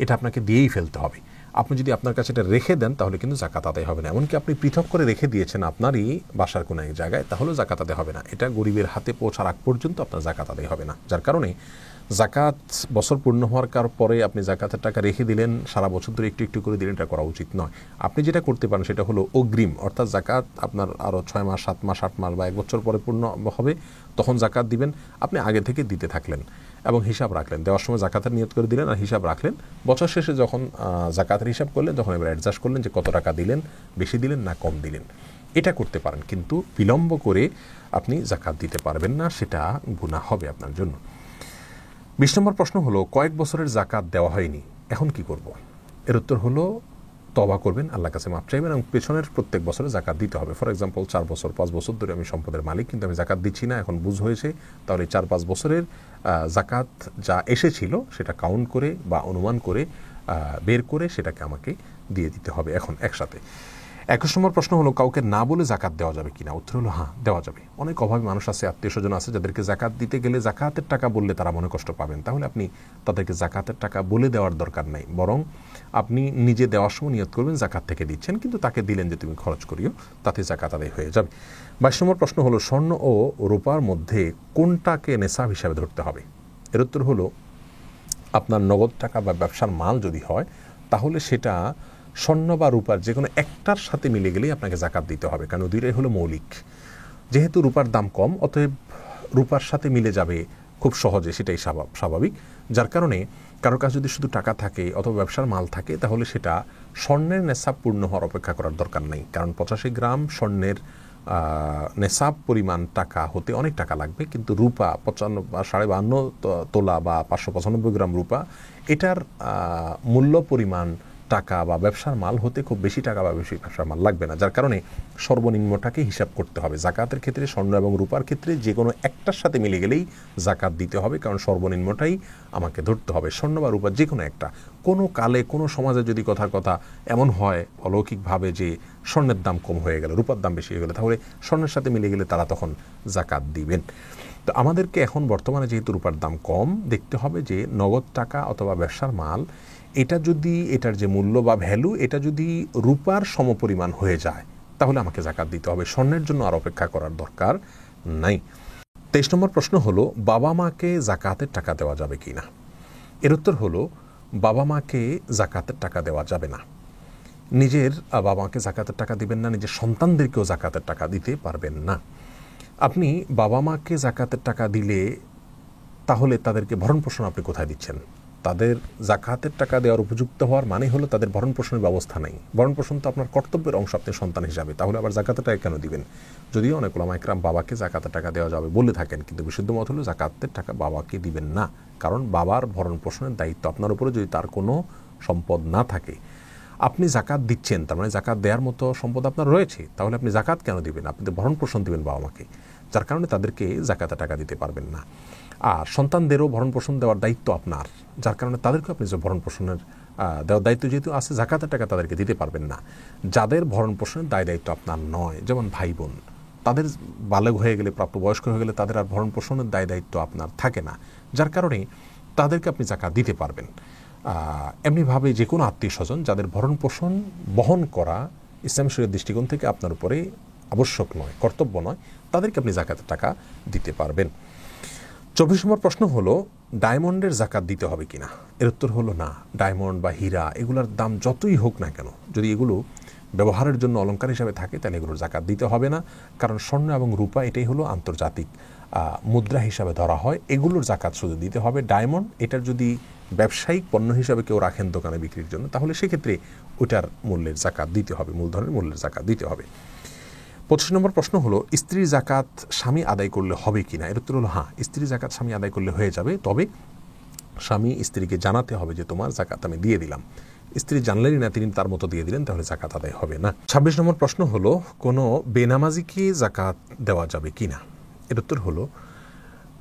এটা আপনাকে দিয়েই ফেলতে হবে। আপনি যদি আপনার কাছে এটা রেখে দেন তাহলে কিন্তু জাকাত আদায় হবে না। এমনকি আপনি পৃথক করে রেখে দিয়েছেন আপনারই বাসার কোনো এক জায়গায়, তাহলেও জাকাত আদায় হবে না। এটা গরিবের হাতে পৌঁছার আগ পর্যন্ত আপনার জাকাত আদায় হবে না। যার কারণে জাকাত বছর পূর্ণ হওয়ার পরে আপনি জাকাতের টাকা রেখে দিলেন, সারা বছর ধরে একটু একটু করে দিলেন, এটা করা উচিত নয়। আপনি যেটা করতে পারেন সেটা হলো অগ্রিম, অর্থাৎ জাকাত আপনার আরও 6 মাস 7 মাস 8 মাস বা 1 বছর পরে পূর্ণ হবে, তখন জাকাত দিবেন। আপনি আগে থেকে দিতে থাকলেন এবং হিসাব রাখলেন, দেওয়ার সময় জাকাতের নিয়ত করে দিলেন আর হিসাব রাখলেন। বছর শেষে যখন জাকাতের হিসাব করলেন তখন এবার অ্যাডজাস্ট করলেন যে কত টাকা দিলেন, বেশি দিলেন না কম দিলেন। এটা করতে পারেন, কিন্তু বিলম্ব করে আপনি জাকাত দিতে পারবেন না, সেটা গুনাহ হবে আপনার জন্য। 20 নম্বর প্রশ্ন হলো কয়েক বছরের জাকাত দেওয়া হয়নি, এখন কি করব। এর উত্তর হলো তওবা করবেন, আল্লাহর কাছে মাপ চাইবেন এবং পেছনের প্রত্যেক বছরে জাকাত দিতে হবে। ফর এক্সাম্পল 4 বছর 5 বছর ধরে আমি সম্পদের মালিক, কিন্তু আমি জাকাত দিচ্ছি না, এখন বুঝ হয়েছে, তাহলে 4-5 বছরের জাকাত যা এসেছিল সেটা কাউন্ট করে বা অনুমান করে বের করে সেটাকে আমাকে দিয়ে দিতে হবে এখন একসাথে। 21 নম্বর প্রশ্ন হলো কাউকে না বলে জাকাত দেওয়া যাবে কিনা। উত্তর হলো হ্যাঁ, দেওয়া যাবে। অনেক অভাবী মানুষ আছে, আত্মীয় স্বজন আছে যাদেরকে জাকাত দিতে গেলে জাকাতের টাকা বললে তারা মনে কষ্ট পাবেন, তাহলে আপনি তাদেরকে জাকাতের টাকা বলে দেওয়ার দরকার নাই, বরং আপনি নিজে দেওয়ার সময় নিয়ত করবেন জাকাত থেকে দিচ্ছেন, কিন্তু তাকে দিলেন যে তুমি খরচ করিও, তাতে জাকাত আদায় হয়ে যাবে। 22 নম্বর প্রশ্ন হলো স্বর্ণ ও রূপার মধ্যে কোনটাকে নেশাব হিসাবে ধরতে হবে। এর উত্তর হলো আপনার নগদ টাকা বা ব্যবসার মাল যদি হয় তাহলে সেটা স্বর্ণ বা রূপার যে কোনো একটার সাথে মিলে গেলেই আপনাকে জাকাত দিতে হবে, কারণ দুইটাই হলো মৌলিক। যেহেতু রূপার দাম কম, অতএব রূপার সাথে মিলে যাবে খুব সহজে, সেটাই স্বাভাবিক। যার কারণে কারোর কাছে যদি শুধু টাকা থাকে অথবা ব্যবসার মাল থাকে তাহলে সেটা স্বর্ণের নেশাব পূর্ণ হওয়ার অপেক্ষা করার দরকার নেই, কারণ 85 গ্রাম স্বর্ণের নেশাব পরিমাণ টাকা হতে অনেক টাকা লাগবে, কিন্তু রূপা 55 তোলা বা 595 গ্রাম রূপা, এটার মূল্য পরিমাণ টাকা বা ব্যবসার মাল হতে খুব বেশি টাকা বা বেশি ব্যবসার মাল লাগবে না। যার কারণে সর্বনিম্নটাকে হিসাব করতে হবে। জাকাতের ক্ষেত্রে স্বর্ণ এবং রূপার ক্ষেত্রে যে কোনো একটার সাথে মিলে গেলেই জাকাত দিতে হবে, কারণ সর্বনিম্নটাই আমাকে ধরতে হবে। স্বর্ণ বা রূপার যে কোনো একটা, কোনো কালে কোনো সমাজে যদি কথার কথা এমন হয় অলৌকিকভাবে যে স্বর্ণের দাম কম হয়ে গেল, রূপার দাম বেশি হয়ে গেল, তাহলে স্বর্ণের সাথে মিলে গেলে তারা তখন জাকাত দিবেন। তো আমাদেরকে এখন বর্তমানে যেহেতু রূপার দাম কম, দেখতে হবে যে নগদ টাকা অথবা ব্যবসার মাল এটা যদি এটার যে মূল্য বা ভ্যালু এটা যদি রূপার সমপরিমাণ হয়ে যায় তাহলে আমাকে জাকাত দিতে হবে, স্বর্ণের জন্য আর অপেক্ষা করার দরকার নাই। 23 নম্বর প্রশ্ন হলো বাবা মাকে জাকাতের টাকা দেওয়া যাবে কি না। এর উত্তর হলো বাবা মাকে জাকাতের টাকা দেওয়া যাবে না। নিজের বাবা মাকে জাকাতের টাকা দিবেন না, নিজের সন্তানদেরকেও জাকাতের টাকা দিতে পারবেন না। আপনি বাবা মাকে জাকাতের টাকা দিলে তাহলে তাদেরকে ভরণ পোষণ আপনি কোথায় দিচ্ছেন। তাদের জাকাতের টাকা দেওয়ার উপযুক্ত হওয়ার মানে হলো তাদের ভরণ পোষণের ব্যবস্থা নেই। ভরণ পোষণ তো আপনার কর্তব্যের অংশ আপনি সন্তান হিসাবে, তাহলে আবার জাকাতের টাকা কেন দিবেন। যদিও অনেক ওলামা ইকরাম বাবাকে জাকাতের টাকা দেওয়া যাবে বলে থাকেন, কিন্তু বিশুদ্ধ মত হলো জাকাতের টাকা বাবাকে দিবেন না, কারণ বাবার ভরণ পোষণের দায়িত্ব আপনার উপরে যদি তার কোনো সম্পদ না থাকে। আপনি জাকাত দিচ্ছেন, তার মানে জাকাত দেওয়ার মতো সম্পদ আপনার রয়েছে, তাহলে আপনি জাকাত কেন দিবেন, আপনি তো ভরণ পোষণ দিবেন বাবা মাকে, যার কারণে তাদেরকে জাকাতের টাকা দিতে পারবেন না। আর সন্তানদেরও ভরণ পোষণ দেওয়ার দায়িত্ব আপনার, যার কারণে তাদেরকে আপনি যে ভরণ পোষণের দেওয়ার দায়িত্ব যেহেতু আছে, জাকাতের টাকা তাদেরকে দিতে পারবেন না। যাদের ভরণ পোষণের দায়িত্ব আপনার নয়, যেমন ভাই বোন, তাদের বালেগ হয়ে গেলে, প্রাপ্তবয়স্ক হয়ে গেলে তাদের আর ভরণ পোষণের দায়িত্ব আপনার থাকে না, যার কারণে তাদেরকে আপনি জাকাত দিতে পারবেন। এমনিভাবে যে কোনো আত্মীয় স্বজন যাদের ভরণ পোষণ বহন করা ইসলাম শরীয়তের দৃষ্টিকোণ থেকে আপনার উপরে আবশ্যক নয়, কর্তব্য নয়, তাদেরকে আপনি জাকাতের টাকা দিতে পারবেন। 24 নম্বর প্রশ্ন হলো ডায়মন্ডের জাকাত দিতে হবে কিনা। এর উত্তর হলো না। ডায়মন্ড বা হীরা এগুলোর দাম যতই হোক না কেন, যদি এগুলো ব্যবহারের জন্য অলংকার হিসাবে থাকে তাহলে এগুলোর জাকাত দিতে হবে না, কারণ স্বর্ণ এবং রূপা এটাই হলো আন্তর্জাতিক মুদ্রা হিসাবে ধরা হয়, এগুলোর জাকাত শুধু দিতে হবে। ডায়মন্ড এটার যদি ব্যবসায়িক পণ্য হিসাবে কেউ রাখেন দোকানে বিক্রির জন্য, তাহলে সেক্ষেত্রে ওটার মূল্যের জাকাত দিতে হবে, মূলধনের মূল্যের জাকাত দিতে হবে। 25 নম্বর প্রশ্ন হলো স্ত্রীর জাকাত স্বামী আদায় করলে হবে কিনা। এর উত্তর হলো হ্যাঁ, স্ত্রীর জাকাত স্বামী আদায় করলে হয়ে যাবে, তবে স্বামী স্ত্রীকে জানাতে হবে যে তোমার জাকাত আমি দিয়ে দিলাম। স্ত্রী জানলেনই না, তিনি তার মতো দিয়ে দিলেন, তাহলে জাকাত আদায় হবে না। 26 নম্বর প্রশ্ন হলো, কোনো বেনামাজিকে জাকাত দেওয়া যাবে কি না? এর উত্তর হলো,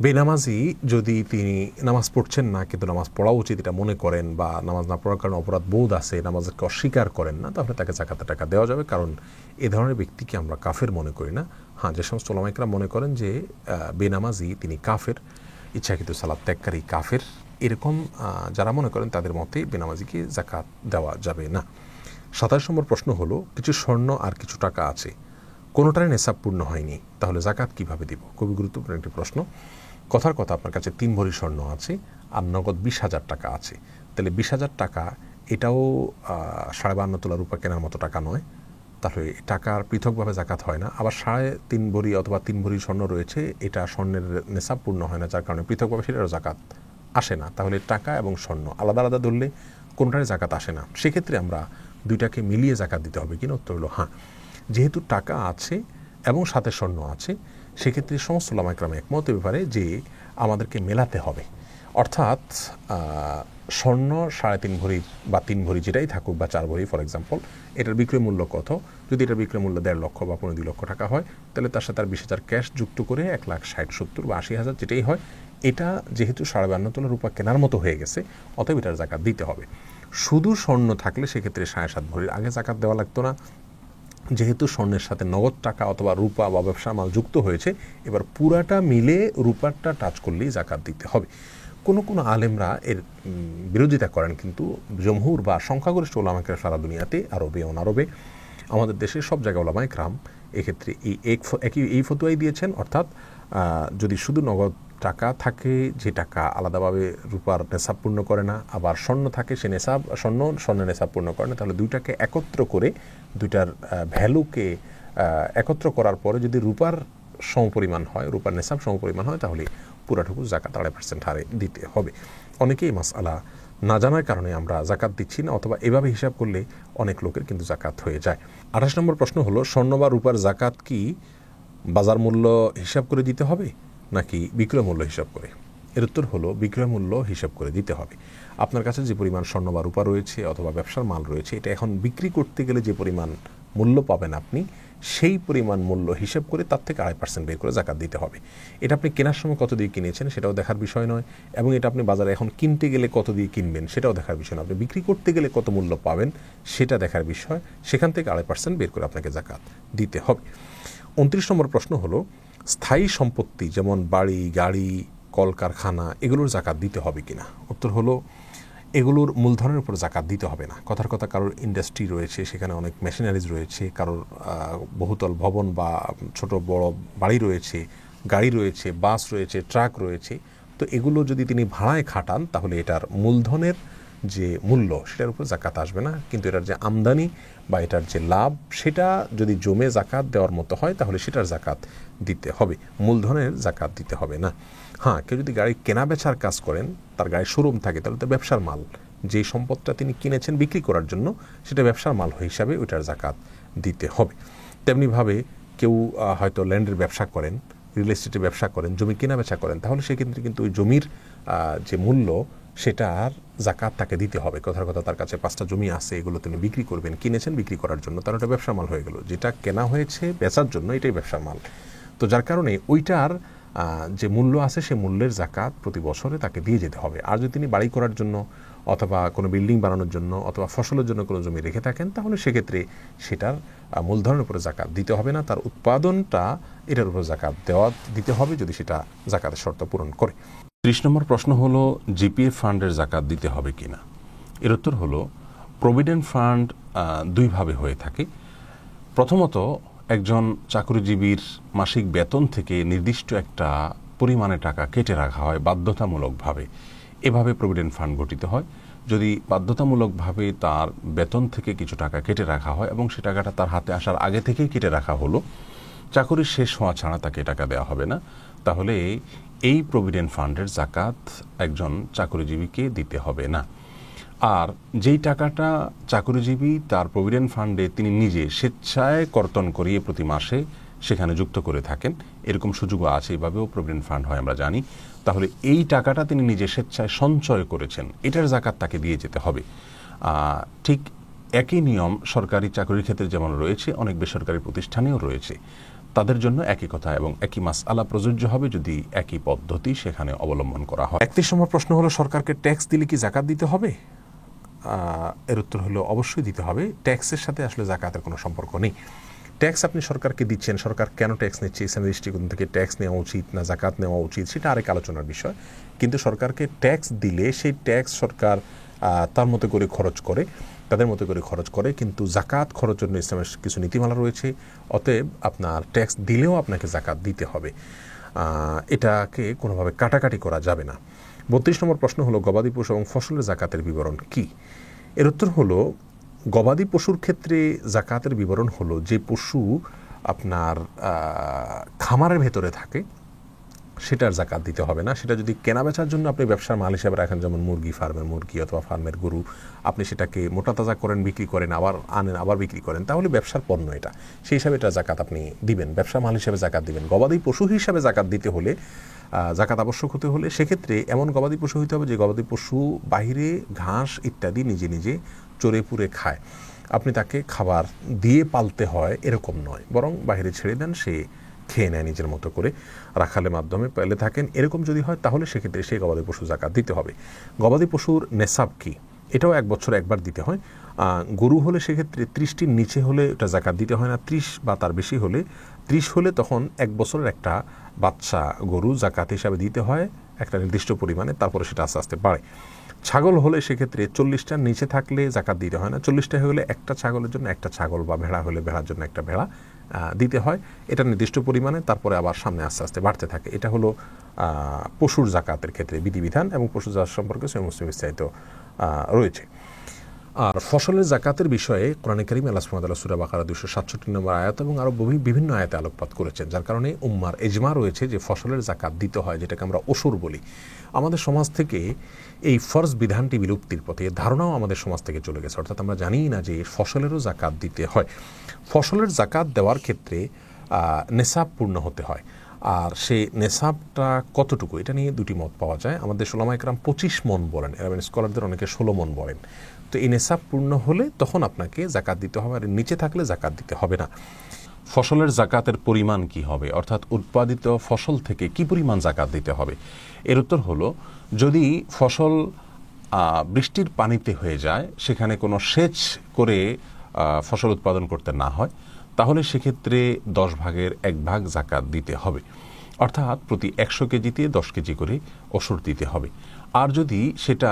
বেনামাজি যদি তিনি নামাজ পড়ছেন না কিন্তু নামাজ পড়া উচিত এটা মনে করেন, বা নামাজ না পড়ার কারণে অপরাধ বোধ আছে, নামাজকে অস্বীকার করেন না, তাহলে তাকে জাকাতের টাকা দেওয়া যাবে, কারণ এ ধরনের ব্যক্তিকে আমরা কাফের মনে করি না। হ্যাঁ, যে সমস্ত ওলামা ইকরাম মনে করেন যে বেনামাজি তিনি কাফের, ইচ্ছাকৃত সালাত ত্যাগকারী কাফের, এরকম যারা মনে করেন তাদের মতে বেনামাজিকে জাকাত দেওয়া যাবে না। 27 নম্বর প্রশ্ন হলো, কিছু স্বর্ণ আর কিছু টাকা আছে, কোনোটারই নেশাব পূর্ণ হয়নি, তাহলে জাকাত কিভাবে দিব? খুবই গুরুত্বপূর্ণ একটি প্রশ্ন। কথার কথা, আপনার কাছে 3 ভরি স্বর্ণ আছে আর নগদ 20,000 টাকা আছে, তাহলে 20,000 টাকা এটাও 52.5 তোলা রূপা কেনার মতো টাকা নয়, তাহলে টাকার পৃথকভাবে জাকাত হয় না। আবার 3.5 ভরি অথবা 3 ভরি স্বর্ণ রয়েছে, এটা স্বর্ণের নেশাব পূর্ণ হয় না, যার কারণে পৃথকভাবে সেটারও জাকাত আসে না। তাহলে টাকা এবং স্বর্ণ আলাদা আলাদা ধরলে কোনোটারই জাকাত আসে না। সেক্ষেত্রে আমরা দুইটাকে মিলিয়ে জাকাত দিতে হবে কিনা? উত্তর হলো হ্যাঁ। যেহেতু টাকা আছে এবং সাথে স্বর্ণ আছে, সেক্ষেত্রে সমস্ত ওলামা ইকরাম একমত এ ব্যাপারে যে আমাদেরকে মেলাতে হবে। অর্থাৎ স্বর্ণ 3.5 ভরি বা 3 ভরি যেটাই থাকুক, বা 4 ভরি ফর এক্সাম্পল, এটার বিক্রয় মূল্য কত? যদি এটার বিক্রয় মূল্য 1.5 লক্ষ বা 2 লক্ষ টাকা হয়, তাহলে তার সাথে আর 20,000 ক্যাশ যুক্ত করে 1,60,000, 70,000 বা 80,000 যেটাই হয়, এটা যেহেতু 52.5 তোলা রূপা কেনার মতো হয়ে গেছে, অতএব এটার জাকাত দিতে হবে। শুধু স্বর্ণ থাকলে সেক্ষেত্রে 7.5 ভরির আগে জাকাত দেওয়া লাগতো না। যেহেতু স্বর্ণের সাথে নগদ টাকা অথবা রূপা বা ব্যবসার মাল যুক্ত হয়েছে, এবার পুরাটা মিলে রূপারটা টাচ করলেই জাকাত দিতে হবে। কোনো কোনো আলেমরা এর বিরোধিতা করেন, কিন্তু জমহুর বা সংখ্যাগরিষ্ঠ ওলামা ইকরাম সারা দুনিয়াতে, আরবে অনারবে, আমাদের দেশের সব জায়গায় ওলামা ইকরাম এক্ষেত্রে এই ফতোয়াই দিয়েছেন। অর্থাৎ যদি শুধু নগদ টাকা থাকে, যে টাকা আলাদাভাবে রূপার নেশাব পূর্ণ করে না, আবার স্বর্ণ থাকে, সে স্বর্ণের নেশাব পূর্ণ করে না, তাহলে দুইটাকে একত্র করে, দুইটার ভ্যালুকে একত্র করার পরে যদি রূপার সমপরিমাণ হয়, রূপার নেশাব সমপরিমাণ হয়, তাহলে পুরাটুকু জাকাত 2.5% হারে দিতে হবে। অনেকেই মাসআলা না জানার কারণে আমরা জাকাত দিচ্ছি না, অথবা এভাবে হিসাব করলে অনেক লোকের কিন্তু জাকাত হয়ে যায়। 28 নম্বর প্রশ্ন হলো, স্বর্ণ বা রূপার জাকাত কি বাজার মূল্য হিসাব করে দিতে হবে নাকি বিক্রয় মূল্য হিসাব করে? এর উত্তর হলো, বিক্রয় মূল্য হিসাব করে দিতে হবে। আপনার কাছে যে পরিমাণ স্বর্ণ বা রূপা রয়েছে অথবা ব্যবসার মাল রয়েছে, এটা এখন বিক্রি করতে গেলে যে পরিমাণ মূল্য পাবেন আপনি, সেই পরিমাণ মূল্য হিসাব করে তার থেকে 2.5% বের করে জাকাত দিতে হবে। এটা আপনি কেনার সময় কত দিয়ে কিনেছেন সেটাও দেখার বিষয় নয়, এবং এটা আপনি বাজারে এখন কিনতে গেলে কত দিয়ে কিনবেন সেটাও দেখার বিষয় নয়। আপনি বিক্রি করতে গেলে কত মূল্য পাবেন সেটা দেখার বিষয়, সেখান থেকে 2.5% বের করে আপনাকে জাকাত দিতে হবে। 29 নম্বর প্রশ্ন হলো, স্থায়ী সম্পত্তি যেমন বাড়ি, গাড়ি, কলকারখানা, এগুলোর জাকাত দিতে হবে কিনা? উত্তর হলো, এগুলোর মূলধনের উপর জাকাত দিতে হবে না। কথার কথা, কারোর ইন্ডাস্ট্রি রয়েছে, সেখানে অনেক মেশিনারিজ রয়েছে, কারোর বহুতল ভবন বা ছোট বড় বাড়ি রয়েছে, গাড়ি রয়েছে, বাস রয়েছে, ট্রাক রয়েছে, তো এগুলো যদি তিনি ভাড়ায় খাটান, তাহলে এটার মূলধনের যে মূল্য সেটার উপর জাকাত আসবে না, কিন্তু এটার যে আমদানি বা এটার যে লাভ, সেটা যদি জমে জাকাত দেওয়ার মতো হয়, তাহলে সেটার জাকাত দিতে হবে, মূলধনের জাকাত দিতে হবে না। হ্যাঁ, কেউ যদি গাড়ি কেনা বেচার কাজ করেন, তার গাড়ির শোরুম থাকে, তাহলে তো ব্যবসার মাল, যে সম্পদটা তিনি কিনেছেন বিক্রি করার জন্য, সেটা ব্যবসার মাল হিসাবে ওইটার জাকাত দিতে হবে। তেমনিভাবে কেউ হয়তো ল্যান্ডের ব্যবসা করেন, রিয়েল এস্টেটের ব্যবসা করেন, জমি কেনা বেচা করেন, তাহলে সেক্ষেত্রে কিন্তু ওই জমির যে মূল্য, সেটার জাকাত তাকে দিতে হবে। কথার কথা, তার কাছে 5টা জমি আছে, এগুলো তিনি বিক্রি করবেন, কিনেছেন বিক্রি করার জন্য, তার ওটা ব্যবসার মাল হয়ে গেল। যেটা কেনা হয়েছে বেচার জন্য, এটাই ব্যবসার মাল। তো যার কারণে ওইটার যে মূল্য আছে, সে মূল্যের জাকাত প্রতি বছরে তাকে দিয়ে যেতে হবে। আর যদি তিনি বাড়ি করার জন্য অথবা কোনো বিল্ডিং বানানোর জন্য অথবা ফসলের জন্য কোনো জমি রেখে থাকেন, তাহলে সেক্ষেত্রে সেটার মূলধনের উপরে জাকাত দিতে হবে না, তার উৎপাদনটা এটার উপর জাকাত দিতে হবে, যদি সেটা জাকাতের শর্ত পূরণ করে। 30 নম্বর প্রশ্ন হলো, জিপিএফ ফান্ডের জাকাত দিতে হবে কিনা? এর উত্তর হলো, প্রভিডেন্ট ফান্ড দুইভাবে হয়ে থাকে। প্রথমত, একজন চাকরিজীবীর মাসিক বেতন থেকে নির্দিষ্ট একটা পরিমাণে টাকা কেটে রাখা হয় বাধ্যতামূলকভাবে, এভাবে প্রভিডেন্ট ফান্ড গঠিত হয়। যদি বাধ্যতামূলকভাবে তার বেতন থেকে কিছু টাকা কেটে রাখা হয় এবং সে টাকাটা তার হাতে আসার আগে থেকেই কেটে রাখা হলো, চাকরি শেষ হওয়া ছাড়া তাকে টাকা দেওয়া হবে না, তাহলে এই প্রভিডেন্ট ফান্ডের জাকাত একজন চাকরিজীবীকে দিতে হবে না। আর যেই টাকাটা চাকরিজীবী তার প্রভিডেন্ট ফান্ডে তিনি নিজে স্বেচ্ছায় কর্তন করিয়ে প্রতি মাসে সেখানে যুক্ত করে থাকেন, এরকম সুযোগও আছে, এইভাবেও প্রভিডেন্ট ফান্ড হয় আমরা জানি, তাহলে এই টাকাটা তিনি নিজে স্বেচ্ছায় সঞ্চয় করেছেন, এটার জাকাত তাকে দিয়ে যেতে হবে। ঠিক একই নিয়ম সরকারি চাকরির ক্ষেত্রে যেমন রয়েছে, অনেক বেসরকারি প্রতিষ্ঠানেও রয়েছে। তাদের জন্য একই কথা এবং একই মাসআলা প্রযোজ্য হবে যদি একই পদ্ধতি সেখানে অবলম্বন করা হয়। 31 নম্বর প্রশ্ন হলো, সরকারকে ট্যাক্স দিলে কি জাকাত দিতে হবে? এর উত্তর হলো অবশ্যই দিতে হবে। ট্যাক্সের সাথে আসলে জাকাতের কোনো সম্পর্ক নেই। ট্যাক্স আপনি সরকারকে দিচ্ছেন, সরকার কেন ট্যাক্স নিচ্ছে, ইসলামের দৃষ্টিকোণ থেকে ট্যাক্স নেওয়া উচিত না জাকাত নেওয়া উচিত সেটা আরেক আলোচনার বিষয়। কিন্তু সরকারকে ট্যাক্স দিলে সেই ট্যাক্স সরকার তার মতো করে খরচ করে, তাদের মতো করে খরচ করে, কিন্তু জাকাত খরচের জন্য ইসলামের কিছু নীতিমালা রয়েছে। অতএব আপনার ট্যাক্স দিলেও আপনাকে জাকাত দিতে হবে, এটাকে কোনোভাবে কাটাকাটি করা যাবে না। 32 নম্বর প্রশ্ন হলো, গবাদি পশু এবং ফসলের জাকাতের বিবরণ কি? এর উত্তর হলো, গবাদি পশুর ক্ষেত্রে জাকাতের বিবরণ হলো যে পশু আপনার খামারের ভেতরে থাকে সেটার জাকাত দিতে হবে না। সেটা যদি কেনা বেচার জন্য আপনি ব্যবসার মাল হিসাবে রাখেন, যেমন মুরগি, ফার্মের মুরগি অথবা ফার্মের গরু, আপনি সেটাকে মোটা তাজা করেন, বিক্রি করেন, আবার আনেন, আবার বিক্রি করেন, তাহলে ব্যবসার পণ্য এটা, সেই হিসাবে এটা জাকাত আপনি দিবেন, ব্যবসা মাল হিসাবে জাকাত দিবেন। গবাদি পশু হিসাবে জাকাত দিতে হলে, জাকাত আবশ্যক হতে হলে সেক্ষেত্রে এমন গবাদি পশু হইতে হবে যে গবাদি পশু বাহিরে ঘাস ইত্যাদি নিজে নিজে চড়ে পুড়ে খায়, আপনি তাকে খাবার দিয়ে পালতে হয় এরকম নয়, বরং বাহিরে ছেড়ে দেন, সে খেয়ে নেয় নিজের মতো করে, রাখালের মাধ্যমে পেলে থাকেন, এরকম যদি হয় তাহলে সেক্ষেত্রে সেই গবাদি পশু জাকাত দিতে হবে। গবাদি পশুর নেশাব কি? এটাও 1 বছরে একবার দিতে হয়। গরু হলে সেক্ষেত্রে 30টির নিচে হলে এটা জাকাত দিতে হয় না, 30 বা তার বেশি হলে, 30 হলে তখন 1 বছরের একটা বাচ্চা গরু জাকাত হিসাবে দিতে হয় একটা নির্দিষ্ট পরিমাণে, তারপরে সেটা আস্তে আস্তে বাড়ে। ছাগল হলে সেক্ষেত্রে 40টার নিচে থাকলে জাকাত দিতে হয় না, 40টা হলে একটা ছাগলের জন্য একটা ছাগল, বা ভেড়া হলে ভেড়ার জন্য একটা ভেড়া দিতে হয়, এটা নির্দিষ্ট পরিমাণে, তারপরে আবার সামনে আস্তে আস্তে বাড়তে থাকে। এটা হলো পশুর জাকাতের ক্ষেত্রে বিধিবিধান, এবং পশু জাকাত সম্পর্কে সহিহ মুসলিম বিস্তারিত রয়েছে। আর ফসলের জাকাতের বিষয়ে কোরআনে কারীম আল্লাহ সুবহানাহু ওয়া তাআলা সূরা বাকারা 267 নম্বর আয়াত এবং আরও বিভিন্ন আয়াতে আলোকপাত করেছেন, যার কারণে উম্মার ইজমা রয়েছে যে ফসলের জাকাত দিতে হয়, যেটাকে আমরা ওসুর বলি। আমাদের সমাজ থেকে এই ফরজ বিধানটি বিলুপ্তির পথে, ধারণাও আমাদের সমাজ থেকে চলে গেছে, অর্থাৎ আমরা জানি না যে ফসলেরও জাকাত দিতে হয়। ফসলের জাকাত দেওয়ার ক্ষেত্রে নেসাব পূর্ণ হতে হয়, আর সেই নেসাবটা কতটুকু এটা নিয়ে দুটি মত পাওয়া যায়। আমাদের উলামা ইকরাম 25 মন বলেন, এরাবিন স্কলারদের অনেকে 16 মন বলেন। তো এই নেসাব পূর্ণ হলে তখন আপনাকে জাকাত দিতে হবে, আর নিচে থাকলে জাকাত দিতে হবে না। ফসলের জাকাতের পরিমাণ কি হবে, অর্থাৎ উৎপাদিত ফসল থেকে কি পরিমাণ জাকাত দিতে হবে? এর উত্তর হলো, যদি ফসল বৃষ্টির পানিতে হয়ে যায়, সেখানে কোনো সেচ করে ফসল উৎপাদন করতে না হয়, তাহলে সেক্ষেত্রে 10 ভাগের 1 ভাগ জাকাত দিতে হবে, অর্থাৎ প্রতি 100 কেজিতে 10 কেজি করে ওসর দিতে হবে। আর যদি সেটা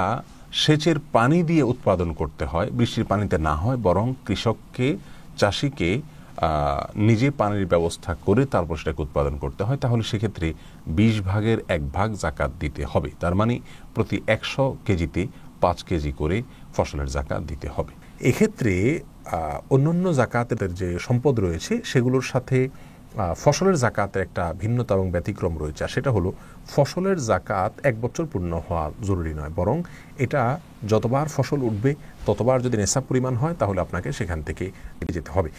সেচের পানি দিয়ে উৎপাদন করতে হয়, বৃষ্টির পানিতে না হয়, বরং কৃষককে, চাষিকে নিজে পানির ব্যবস্থা করে তারপর সেটাকে উৎপাদন করতে হয়, তাহলে সেক্ষেত্রে 20 ভাগের 1 ভাগ জাকাত দিতে হবে। তার মানে প্রতি 100 কেজিতে 5 কেজি করে ফসলের জাকাত দিতে হবে। এক্ষেত্রে অন্যান্য জাকাতের যে সম্পদ রয়েছে সেগুলোর সাথে ফসলের জাকাতের একটা ভিন্নতা এবং ব্যতিক্রম রয়েছে, আর সেটা হলো ফসলের জাকাত 1 বছর পূর্ণ হওয়া জরুরি নয়, বরং এটা যতবার ফসল উঠবে ততবার যদি নেশাব পরিমাণ হয় তাহলে আপনাকে সেখান থেকে যেতে হবে।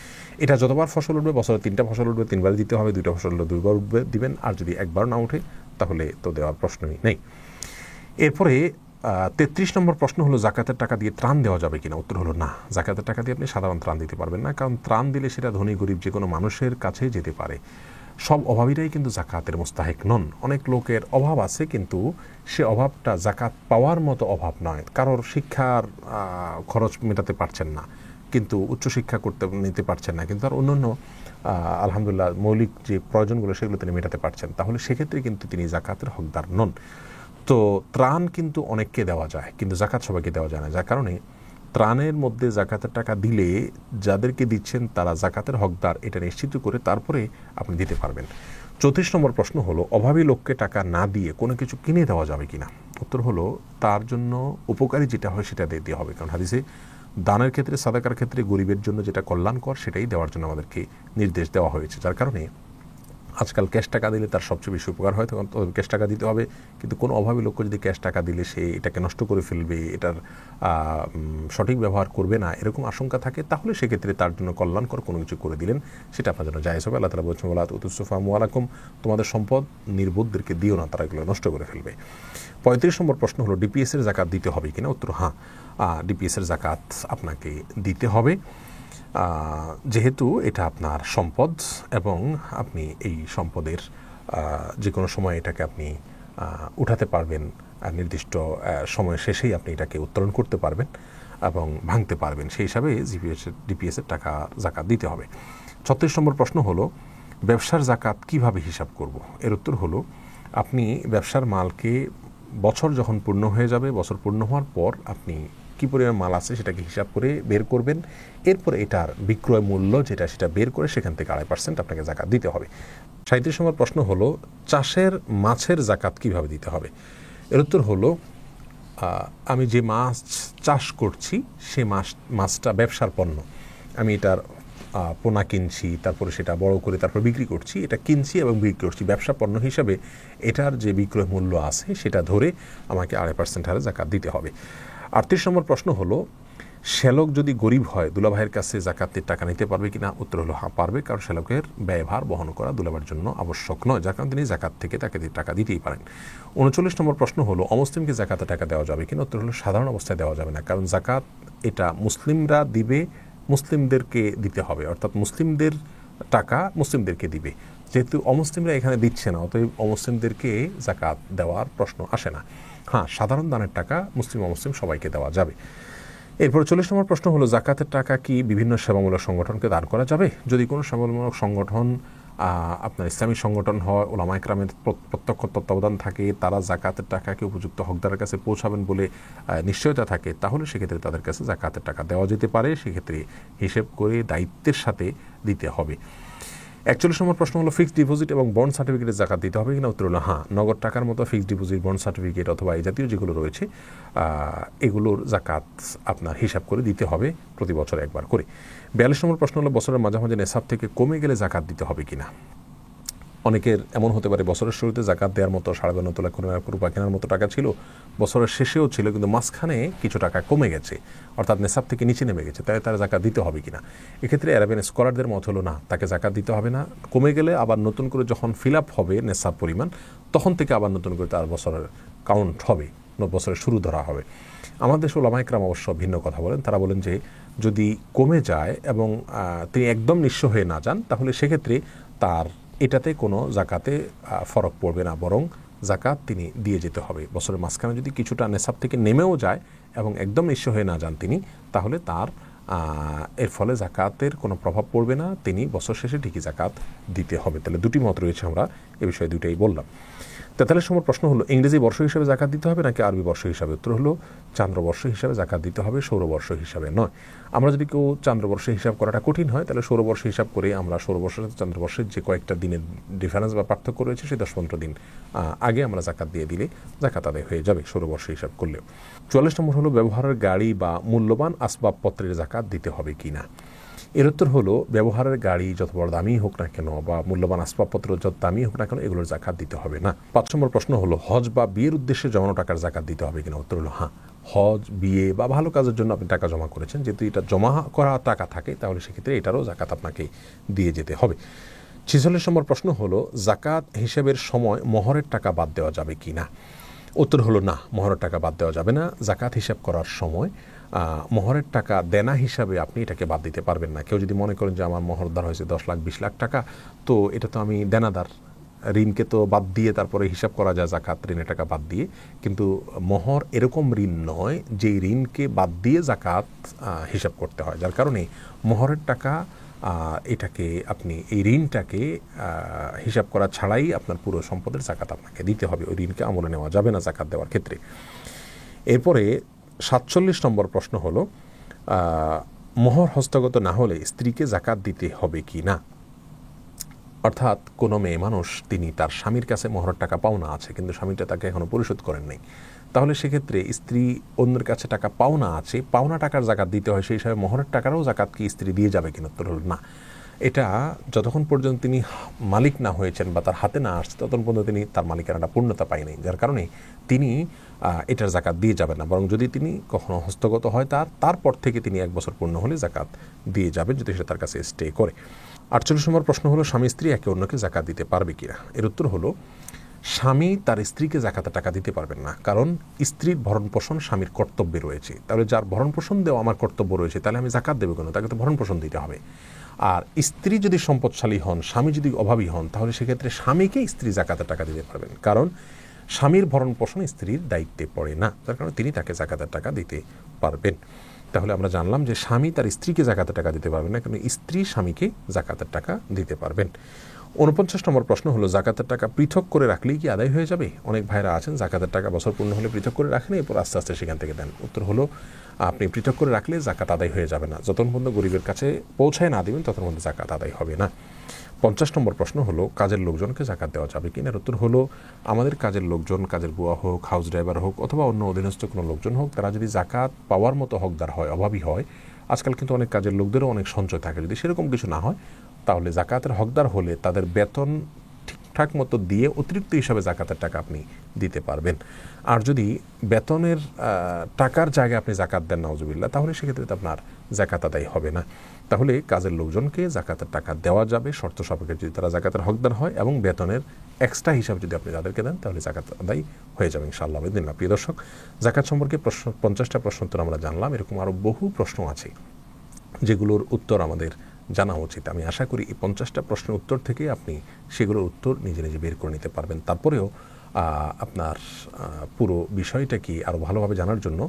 এটা যতবার ফসল উঠবে, বছরে 3টা ফসল উঠবে 3 বার দিতে হবে, 2টা ফসল উঠলে 2 বার উঠবে দিবেন, আর যদি একবার না উঠে তাহলে তো দেওয়ার প্রশ্নই নেই। এরপরে 33 নম্বর প্রশ্ন হলো, জাকাতের টাকা দিয়ে ত্রাণ দেওয়া যাবে কিনা? উত্তর হলো না, জাকাতের টাকা দিয়ে আপনি সাধারণ ত্রাণ দিতে পারবেন না, কারণ ত্রাণ দিলে সেটা ধনী গরিব যে কোনো মানুষের কাছে যেতে পারে। সব অভাবীরাই কিন্তু জাকাতের মুস্তাহিক নন। অনেক লোকের অভাব আছে, কিন্তু সে অভাবটা জাকাত পাওয়ার মতো অভাব নয়। কারোর শিক্ষার খরচ মেটাতে পারছেন না, কিন্তু উচ্চশিক্ষা নিতে পারছেন না, কিন্তু আর অন্যান্য আলহামদুলিল্লাহ মৌলিক যে প্রয়োজনগুলো সেগুলো তিনি মেটাতে পারছেন, তাহলে সেক্ষেত্রে কিন্তু তিনি জাকাতের হকদার নন। তো ত্রাণ কিন্তু অনেককে দেওয়া যায়, কিন্তু জাকাত সবাইকে দেওয়া যায় না, যার কারণে ত্রাণের মধ্যে জাকাতের টাকা দিলে যাদেরকে দিচ্ছেন তারা জাকাতের হকদার, এটা নিশ্চিত করে তারপরে আপনি দিতে পারবেন। 34 নম্বর প্রশ্ন হলো, অভাবী লোককে টাকা না দিয়ে কোনো কিছু কিনে দেওয়া যাবে কিনা? উত্তর হলো, তার জন্য উপকারী যেটা হয় সেটা দিতে হবে, কারণ হাদিসে দানের ক্ষেত্রে, সাদাকার ক্ষেত্রে গরিবের জন্য যেটা কল্যাণকর সেটাই দেওয়ার জন্য আমাদেরকে নির্দেশ দেওয়া হয়েছে, যার কারণে আজকাল ক্যাশ টাকা দিলে তার সবচেয়ে বেশি উপকার হয়, তখন ক্যাশ টাকা দিতে হবে। কিন্তু কোনো অভাবী লোক যদি ক্যাশ টাকা দিলে সে এটাকে নষ্ট করে ফেলবে, এটার সঠিক ব্যবহার করবে না, এরকম আশঙ্কা থাকে, তাহলে সেক্ষেত্রে তার জন্য কল্যাণকর কোনো কিছু করে দিলেন, সেটা আপনার জন্য জায়েজ হবে। আল্লাহ তাআলা বলছেন ওয়ালা তুতুসফা মুআলাকুম, তোমাদের সম্পদ নির্বোধদেরকে দিও না, তারা এগুলো নষ্ট করে ফেলবে। 35 নম্বর প্রশ্ন হলো ডিপিএসের জাকাত দিতে হবে কিনা। উত্তর হ্যাঁ, ডিপিএসের জাকাত আপনাকে দিতে হবে, যেহেতু এটা আপনার সম্পদ এবং আপনি এই সম্পদের যে কোনো সময় এটাকে আপনি উঠাতে পারবেন, নির্দিষ্ট সময় শেষেই আপনি এটাকে উত্তোলন করতে পারবেন এবং ভাঙতে পারবেন, সেই হিসাবে ডিপিএসের টাকা জাকাত দিতে হবে। 36 নম্বর প্রশ্ন হলো ব্যবসার জাকাত কিভাবে হিসাব করব। এর উত্তর হলো আপনি ব্যবসার মালকে বছর যখন পূর্ণ হয়ে যাবে, বছর পূর্ণ হওয়ার পর আপনি কী পরিমাণ মাল আছে সেটাকে হিসাব করে বের করবেন, এরপরে এটার বিক্রয় মূল্য যেটা সেটা বের করে সেখান থেকে 2.5% আপনাকে জাকাত দিতে হবে। 37 নম্বর প্রশ্ন হলো চাষের মাছের জাকাত কিভাবে দিতে হবে। এর উত্তর হলো আমি যে মাছ চাষ করছি সে মাছটা ব্যবসার পণ্য, আমি এটার পোনা কিনছি, তারপরে সেটা বড় করে তারপর বিক্রি করছি, এটা কিনছি এবং বিক্রি করছি, ব্যবসা পণ্য হিসাবে এটার যে বিক্রয় মূল্য আছে সেটা ধরে আমাকে 2.5% হারে জাকাত দিতে হবে। 38 নম্বর প্রশ্ন হলো শ্যালক যদি গরিব হয় দুলাভাইয়ের কাছে জাকাতের টাকা নিতে পারবে কিনা। উত্তর হলো হ্যাঁ পারবে, কারণ শ্যালকের ব্যয়ভার বহন করা দুলাভাইয়ের জন্য আবশ্যক নয়, যার কারণে তিনি জাকাত থেকে তাকে টাকা দিতেই পারেন। 39 নম্বর প্রশ্ন হলো অমুসলিমকে জাকাতে টাকা দেওয়া যাবে কিনা। উত্তর হলো সাধারণ অবস্থায় দেওয়া যাবে না, কারণ জাকাত এটা মুসলিমরা দিবে, মুসলিমদেরকে দিতে হবে, অর্থাৎ মুসলিমদের টাকা মুসলিমদেরকে দিবে, যেহেতু অমুসলিমরা এখানে দিচ্ছে না, অতএব অমুসলিমদেরকে জাকাত দেওয়ার প্রশ্ন আসে না। হ্যাঁ, সাধারণ দানের টাকা মুসলিম অমুসলিম সবাইকে দেওয়া যাবে। এরপর 40 নম্বর প্রশ্ন হলো জাকাতের টাকা কি বিভিন্ন সেবামূলক সংগঠনকে দান করা যাবে। যদি কোনো সেবামূলক সংগঠন আপনার ইসলামী সংগঠন হয়, ওলামায়ে কেরামের প্রত্যক্ষ তত্ত্বাবধান থাকে, তারা জাকাতের টাকাকে উপযুক্ত হকদারের কাছে পৌঁছাবেন বলে নিশ্চয়তা থাকে, তাহলে সেক্ষেত্রে তাদের কাছে জাকাতের টাকা দেওয়া যেতে পারে, সেক্ষেত্রে হিসেব করে দায়িত্বের সাথে দিতে হবে। 41 নম্বর প্রশ্ন হলো ফিক্সড ডিপোজিট এবং বন্ড সার্টিফিকেটের জাকাত দিতে হবে কিনা। উত্তর হলো হ্যাঁ, নগদ টাকার মতো ফিক্সড ডিপোজিট, বন্ড সার্টিফিকেট অথবা এই জাতীয় যেগুলো রয়েছে এগুলোর জাকাত আপনার হিসাব করে দিতে হবে প্রতি বছর একবার করে। 42 নম্বর প্রশ্ন হলো বছরের মাঝামাঝি নেশাব থেকে কমে গেলে জাকাত দিতে হবে কিনা। অনেকের এমন হতে পারে বছরের শুরুতে জাকাত দেওয়ার মতো 92 লাখ রুপা কেনার মতো টাকা ছিল, বছরের শেষেও ছিল, কিন্তু মাঝখানে কিছু টাকা কমে গেছে, অর্থাৎ নেশাব থেকে নিচে নেমে গেছে, তাই তার জাকাত দিতে হবে কিনা। এক্ষেত্রে আরবিয়ান স্কলারদের মত হলো না, তাকে জাকাত দিতে হবে না, কমে গেলে আবার নতুন করে যখন ফিল আপ হবে নেশাব পরিমাণ, তখন থেকে আবার নতুন করে তার বছরের কাউন্ট হবে, বছরের শুরু ধরা হবে। আমাদের দেশে ওলামায়ে কেরাম অবশ্য ভিন্ন কথা বলেন, তারা বলেন যে যদি কমে যায় এবং তিনি একদম নিঃস্ব হয়ে না যান, তাহলে সেক্ষেত্রে তার এটাতে কোনো জাকাতে ফরক পড়বে না, বরং জাকাত তিনি দিয়ে যেতে হবে। বছরের মাঝখানে যদি কিছুটা নেশাব থেকে নেমেও যায় এবং একদম নিঃস্ব হয়ে না যান তিনি, তাহলে তার এর ফলে জাকাতের কোনো প্রভাব পড়বে না, তিনি বছর শেষে ঠিকই জাকাত দিতে হবে। তাহলে দুটি মত রয়েছে, আমরা এ বিষয়ে দুটাই বললাম। 43 নম্বর প্রশ্ন হলো ইংরেজি বর্ষ হিসাবে জাকাত দিতে হবে নাকি আরবি বর্ষ হিসাবে। উত্তর হলো চান্দ্রবর্ষ হিসাবে জাকাত দিতে হবে, সৌরবর্ষ হিসাবে নয়। আমরা যদি কেউ চান্দ্রবর্ষে হিসাব করাটা কঠিন হয়, তাহলে সৌরবর্ষ হিসাব করে আমরা সৌরবর্ষের সাথে চান্দ্রবর্ষের যে কয়েকটা দিনের ডিফারেন্স বা পার্থক্য রয়েছে সেই 10-15 দিন আগে আমরা জাকাত দিয়ে দিলে জাকাত আদায় হয়ে যাবে সৌরবর্ষ হিসাব করলেও। 44 নম্বর হলো ব্যবহারের গাড়ি বা মূল্যবান আসবাবপত্রের জাকাত দিতে হবে কি না। এর উত্তর হলো ব্যবহারের গাড়ি যত বড় দামি হোক না কেন বা মূল্যবান আসবাবপত্র যত দামি হোক না কেন, এগুলোর জাকাত দিতে হবে না। 5 নম্বর প্রশ্ন হলো হজ বা বিয়ের উদ্দেশ্যে জমানো টাকার জাকাত দিতে হবে কিনা। উত্তর হলো হ্যাঁ, হজ, বিয়ে বা ভালো কাজের জন্য আপনি টাকা জমা করেছেন, যেহেতু এটা জমা করা টাকা থাকে, তাহলে সেক্ষেত্রে এটারও জাকাত আপনাকে দিয়ে যেতে হবে। 46 নম্বর প্রশ্ন হলো জাকাত হিসেবের সময় মোহরের টাকা বাদ দেওয়া যাবে কি না। উত্তর হলো না, মোহরের টাকা বাদ দেওয়া যাবে না। জাকাত হিসাব করার সময় মোহরের টাকা দেনা হিসাবে আপনি এটাকে বাদ দিতে পারবেন না। কেউ যদি মনে করেন যে আমার মোহরদার হয়েছে 10 লাখ 20 লাখ টাকা, তো এটা তো আমি দেনাদার, ঋণকে তো বাদ দিয়ে তারপরে হিসাব করা যায় জাকাত ঋণের টাকা বাদ দিয়ে, কিন্তু মোহর এরকম ঋণ নয় যে ঋণকে বাদ দিয়ে জাকাত হিসাব করতে হয়, যার কারণে মোহরের টাকা এটাকে আপনি এই ঋণটাকে হিসাব করা ছাড়াই আপনার পুরো সম্পদের জাকাত আপনাকে দিতে হবে, ওই ঋণকে আমলে নেওয়া যাবে না জাকাত দেওয়ার ক্ষেত্রে। এরপরে 47 নম্বর প্রশ্ন হলো মোহর হস্তগত না হলে স্ত্রীকে জাকাত দিতে হবে কি না। অর্থাৎ কোনো মেয়ে মানুষ তিনি তার স্বামীর কাছে মোহরের টাকা পাওনা আছে, কিন্তু স্বামীটা তাকে এখনও পরিশোধ করেন নাই, তাহলে সেক্ষেত্রে স্ত্রী অন্যের কাছে টাকা পাওনা আছে, পাওনা টাকার জাকাত দিতে হয়, সেই হিসাবে মোহরের টাকারও জাকাত কি স্ত্রী দিয়ে যাবে কিনা। উত্তর হল না। এটা যতক্ষণ পর্যন্ত তিনি মালিক না হয়েছেন বা তার হাতে না আসছে ততক্ষণ পর্যন্ত তিনি তার মালিকানাটা পূর্ণতা পায়নি, যার কারণে তিনি এটার জাকাত দিয়ে যাবেন না। বরং যদি তিনি কখনো হস্তগত হয় তারপর থেকে তিনি 1 বছর পূর্ণ হলে জাকাত দিয়ে যাবেন, যদি সেটা তার কাছে স্টে করে। 48 নম্বর প্রশ্ন হলো স্বামী স্ত্রী একে অন্যকে জাকাত দিতে পারবে কিনা। এর উত্তর হলো স্বামী তার স্ত্রীকে জাকাতের টাকা দিতে পারবেন না, কারণ স্ত্রীর ভরণ পোষণ স্বামীর কর্তব্যে রয়েছে। তাহলে যার ভরণ পোষণ দেওয়া আমার কর্তব্য রয়েছে, তাহলে আমি জাকাত দেবো কেন? তাকে তো ভরণ পোষণ দিতে হবে। আর স্ত্রী যদি সম্পদশালী হন, স্বামী যদি অভাবী হন, তাহলে সেক্ষেত্রে স্বামীকে স্ত্রী জাকাতের টাকা দিতে পারবেন, কারণ স্বামীর ভরণ পোষণ স্ত্রীর দায়িত্বে পড়ে না, যার কারণে তিনি তাকে জাকাতের টাকা দিতে পারবেন। তাহলে আমরা জানলাম যে স্বামী তার স্ত্রীকে জাকাতের টাকা দিতে পারবেন না, কিন্তু স্ত্রী স্বামীকে জাকাতের টাকা দিতে পারবেন। 49 নম্বর প্রশ্ন হলো জাকাতের টাকা পৃথক করে রাখলেই কি আদায় হয়ে যাবে? অনেক ভাইরা আছেন জাকাতের টাকা বছর পূর্ণ হলে পৃথক করে রাখেন, এরপর আস্তে আস্তে সেখান থেকে দেন। উত্তর হলো আপনি পৃথক করে রাখলে জাকাত আদায় হয়ে যাবে না, যতক্ষণ পর্যন্ত গরিবের কাছে পৌঁছায় না দিবেন ততক্ষণ পর্যন্ত জাকাত আদায় হবে না। 50 নম্বর প্রশ্ন হলো কাজের লোকজনকে জাকাত দেওয়া যাবে কিনা। এর উত্তর হলো আমাদের কাজের লোকজন, কাজের বুয়া হোক, হাউস ড্রাইভার হোক, অথবা অন্য অধীনস্থ কোনো লোকজন হোক, তারা যদি জাকাত পাওয়ার মতো হকদার হয়, অভাবী হয়, আজকাল কিন্তু অনেক কাজের লোকদেরও অনেক সঞ্চয় থাকে, যদি সেরকম কিছু না হয় তাহলে জাকাতের হকদার হলে তাদের বেতন ঠিকঠাক মতো দিয়ে অতিরিক্ত হিসাবে জাকাতের টাকা আপনি দিতে পারবেন। আর যদি বেতনের টাকার জায়গায় আপনি জাকাত দেন নাউজুবিল্লাহ, তাহলে সেক্ষেত্রে তো আপনার জাকাত আদায় হবে না। তাহলে কাজের লোকজনকে জাকাতের টাকা দেওয়া যাবে শর্ত সাপেক্ষে, যদি তারা জাকাতের হকদার হয় এবং বেতনের এক্সট্রা হিসাব যদি আপনি তাদেরকে দেন, তাহলে জাকাত আদায় হয়ে যাবে ইনশাআল্লাহ বিদিনিল্লাহ। প্রিয় দর্শক, জাকাত সম্পর্কে 50টা প্রশ্ন উত্তর আমরা জানলাম। এরকম আরও বহু প্রশ্ন আছে যেগুলোর উত্তর আমাদের জানা উচিত। আমি আশা করি এই 50টা প্রশ্নের উত্তর থেকে আপনি সেগুলোর উত্তর নিজে নিজে বের করে নিতে পারবেন। তারপরেও আপনার পুরো বিষয়টা কি আরও ভালোভাবে জানার জন্য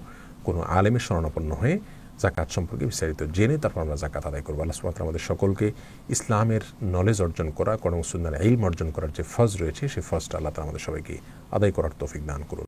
কোনো আলেমের শরণাপন্ন হয়ে জাকাত সম্পর্কে বিস্তারিত জেনে তারপর আমরা জাকাত আদায় করবো। আল্লাহ সুবহানাহু ওয়া তাআলা আমাদের সকলকে ইসলামের নলেজ অর্জন করা, কোরআন সুন্নাহর ইলম অর্জন করার যে ফরজ রয়েছে, সেই ফরজটা আল্লাহ তাআলা আমাদের সবাইকে আদায় করার তৌফিক দান করুন।